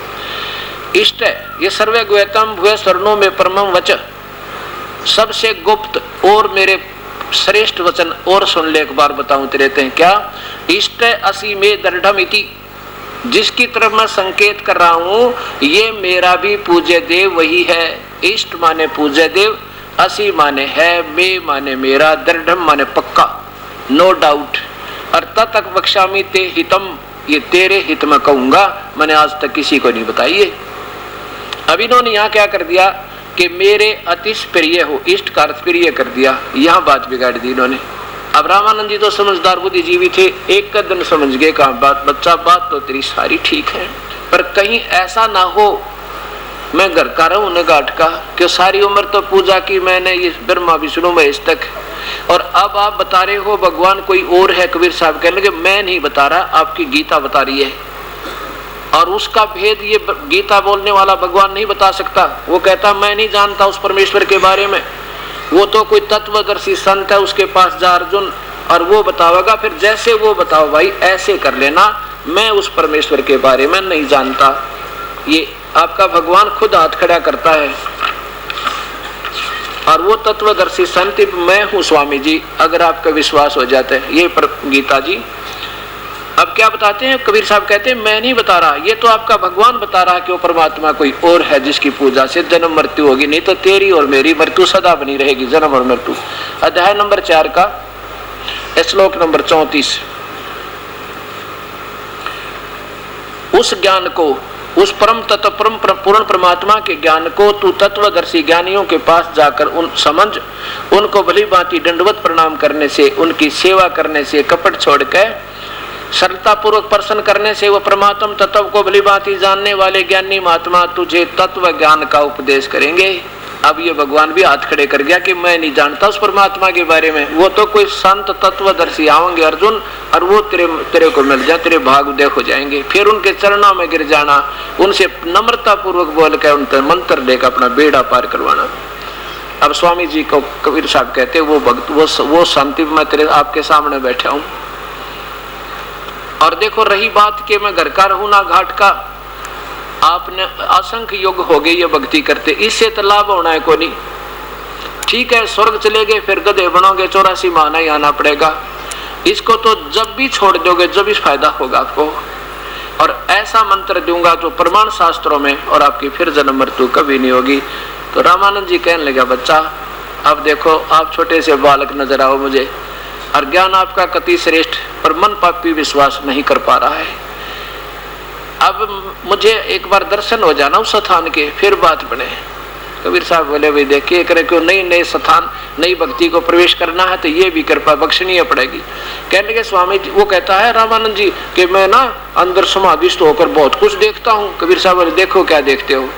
इष्ट ये सर्वे गुह्यतम भूय स्वर्णों में परमम वच, सबसे गुप्त और मेरे श्रेष्ठ वचन और सुन ले। एक बार बताऊं तेरे हैं क्या? इष्ट असी में दृढ़म इति, जिसकी तरफ मैं संकेत कर रहा हूं, ये मेरा भी पूज्य देव वही है। इष्ट माने पूज्य देव, असी माने है, मे माने मेरा, दृढ़म माने पक्का, नो डाउट। और तक बख्शामी ते हितम, ये तेरे हित में कहूंगा, मैंने आज तक किसी को नहीं बताइए। अब इन्होंने यहाँ क्या कर दिया कि मेरे अतिश प्रिय हो, इष्ट का अर्थ प्रिय कर दिया। यहाँ बात बिगाड़ दी इन्होंने। अब रामानंद जी तो समझदार बुद्धिजीवी थे, एक कदम समझ गए कहा बात बच्चा, बात तो तेरी सारी ठीक है, पर कहीं ऐसा ना हो मैं घर का रहूं न घाट का, कि सारी उम्र तो पूजा की मैंने ये ब्रह्मा विष्णु महेश तक, और अब आप बता रहे हो भगवान कोई और है। कबीर साहब कहने लगे मैं नहीं बता रहा, आपकी गीता बता रही है, और उसका भेद ये गीता बोलने वाला भगवान नहीं बता सकता। वो कहता मैं नहीं जानता उस परमेश्वर के बारे में, वो तो कोई तत्वदर्शी संत है, उसके पास जा अर्जुन और वो बतावेगा। फिर जैसे वो बताओ भाई ऐसे कर लेना, मैं उस परमेश्वर के बारे में नहीं जानता। ये आपका भगवान खुद हाथ खड़ा करता है, और वो तत्वदर्शी संत मैं हूँ स्वामी जी, अगर आपका विश्वास हो जाता है। ये गीता जी अब क्या बताते हैं कबीर साहब, कहते हैं मैं नहीं बता रहा, ये तो आपका भगवान बता रहा है कि वो परमात्मा कोई और है जिसकी पूजा से जन्म मृत्यु होगी, नहीं तो तेरी और मेरी मृत्यु सदा बनी रहेगी, जन्म और मृत्यु। अध्याय नंबर 4 का श्लोक नंबर 34। उस ज्ञान को, उस परम तत्व परम पूर्ण परमात्मा के ज्ञान को तू तत्वदर्शी ज्ञानियों के पास जाकर उन समझ, उनको भली भांति दंडवत प्रणाम करने से, उनकी सेवा करने से, कपट छोड़कर सरलता पूर्वक प्रसन्न करने से वो परमात्म तत्व को भली भांति जानने वाले ज्ञानी महात्मा तुझे तत्व ज्ञान का उपदेश करेंगे। अब ये भगवान भी हाथ खड़े कर गया कि मैं नहीं जानता उस परमात्मा के बारे में, वो तो कोई संत तत्वदर्शी आएंगे अर्जुन, और वो तेरे को मिल जाए, तेरे भाग उदय हो जाएंगे। फिर उनके चरणों में गिर जाना, उनसे नम्रता पूर्वक बोल कर उनसे मंत्र लेकर अपना बेड़ा पार करवाना। अब स्वामी जी को कबीर साहब कहते वो भक्त, वो शांति मैं तेरे आपके सामने बैठा हूँ। और देखो रही बात कि मैं घर का रहूं ना घाट का, आपने असंख्य युग हो गए ये भक्ति करते, इससे तो लाभ होना है को नहीं। ठीक है स्वर्ग चले गए, फिर गधे बनोगे, 84 माह ही आना पड़ेगा। इसको तो जब भी छोड़ दोगे जब भी फायदा होगा आपको। और ऐसा मंत्र दूंगा जो प्रमाण शास्त्रों में, और आपकी फिर जन्म मृत्यु कभी नहीं होगी। तो रामानंद जी कहने लगा बच्चा अब देखो आप छोटे से बालक नजर आओ मुझे, और ज्ञान आपका कति श्रेष्ठ, पर मन पापी विश्वास नहीं कर पा रहा है। अब मुझे एक बार दर्शन हो जाना उस स्थान के, फिर बात बने। कबीर साहब बोले भाई देखिए करे क्यों नई स्थान नई भक्ति को प्रवेश करना है तो ये भी कृपा बख्शनीय पड़ेगी। कहने के स्वामी जी, वो कहता है रामानंद जी कि मैं ना अंदर समाधिस्थ होकर बहुत कुछ देखता हूँ। कबीर साहब बोले देखो क्या देखते हो।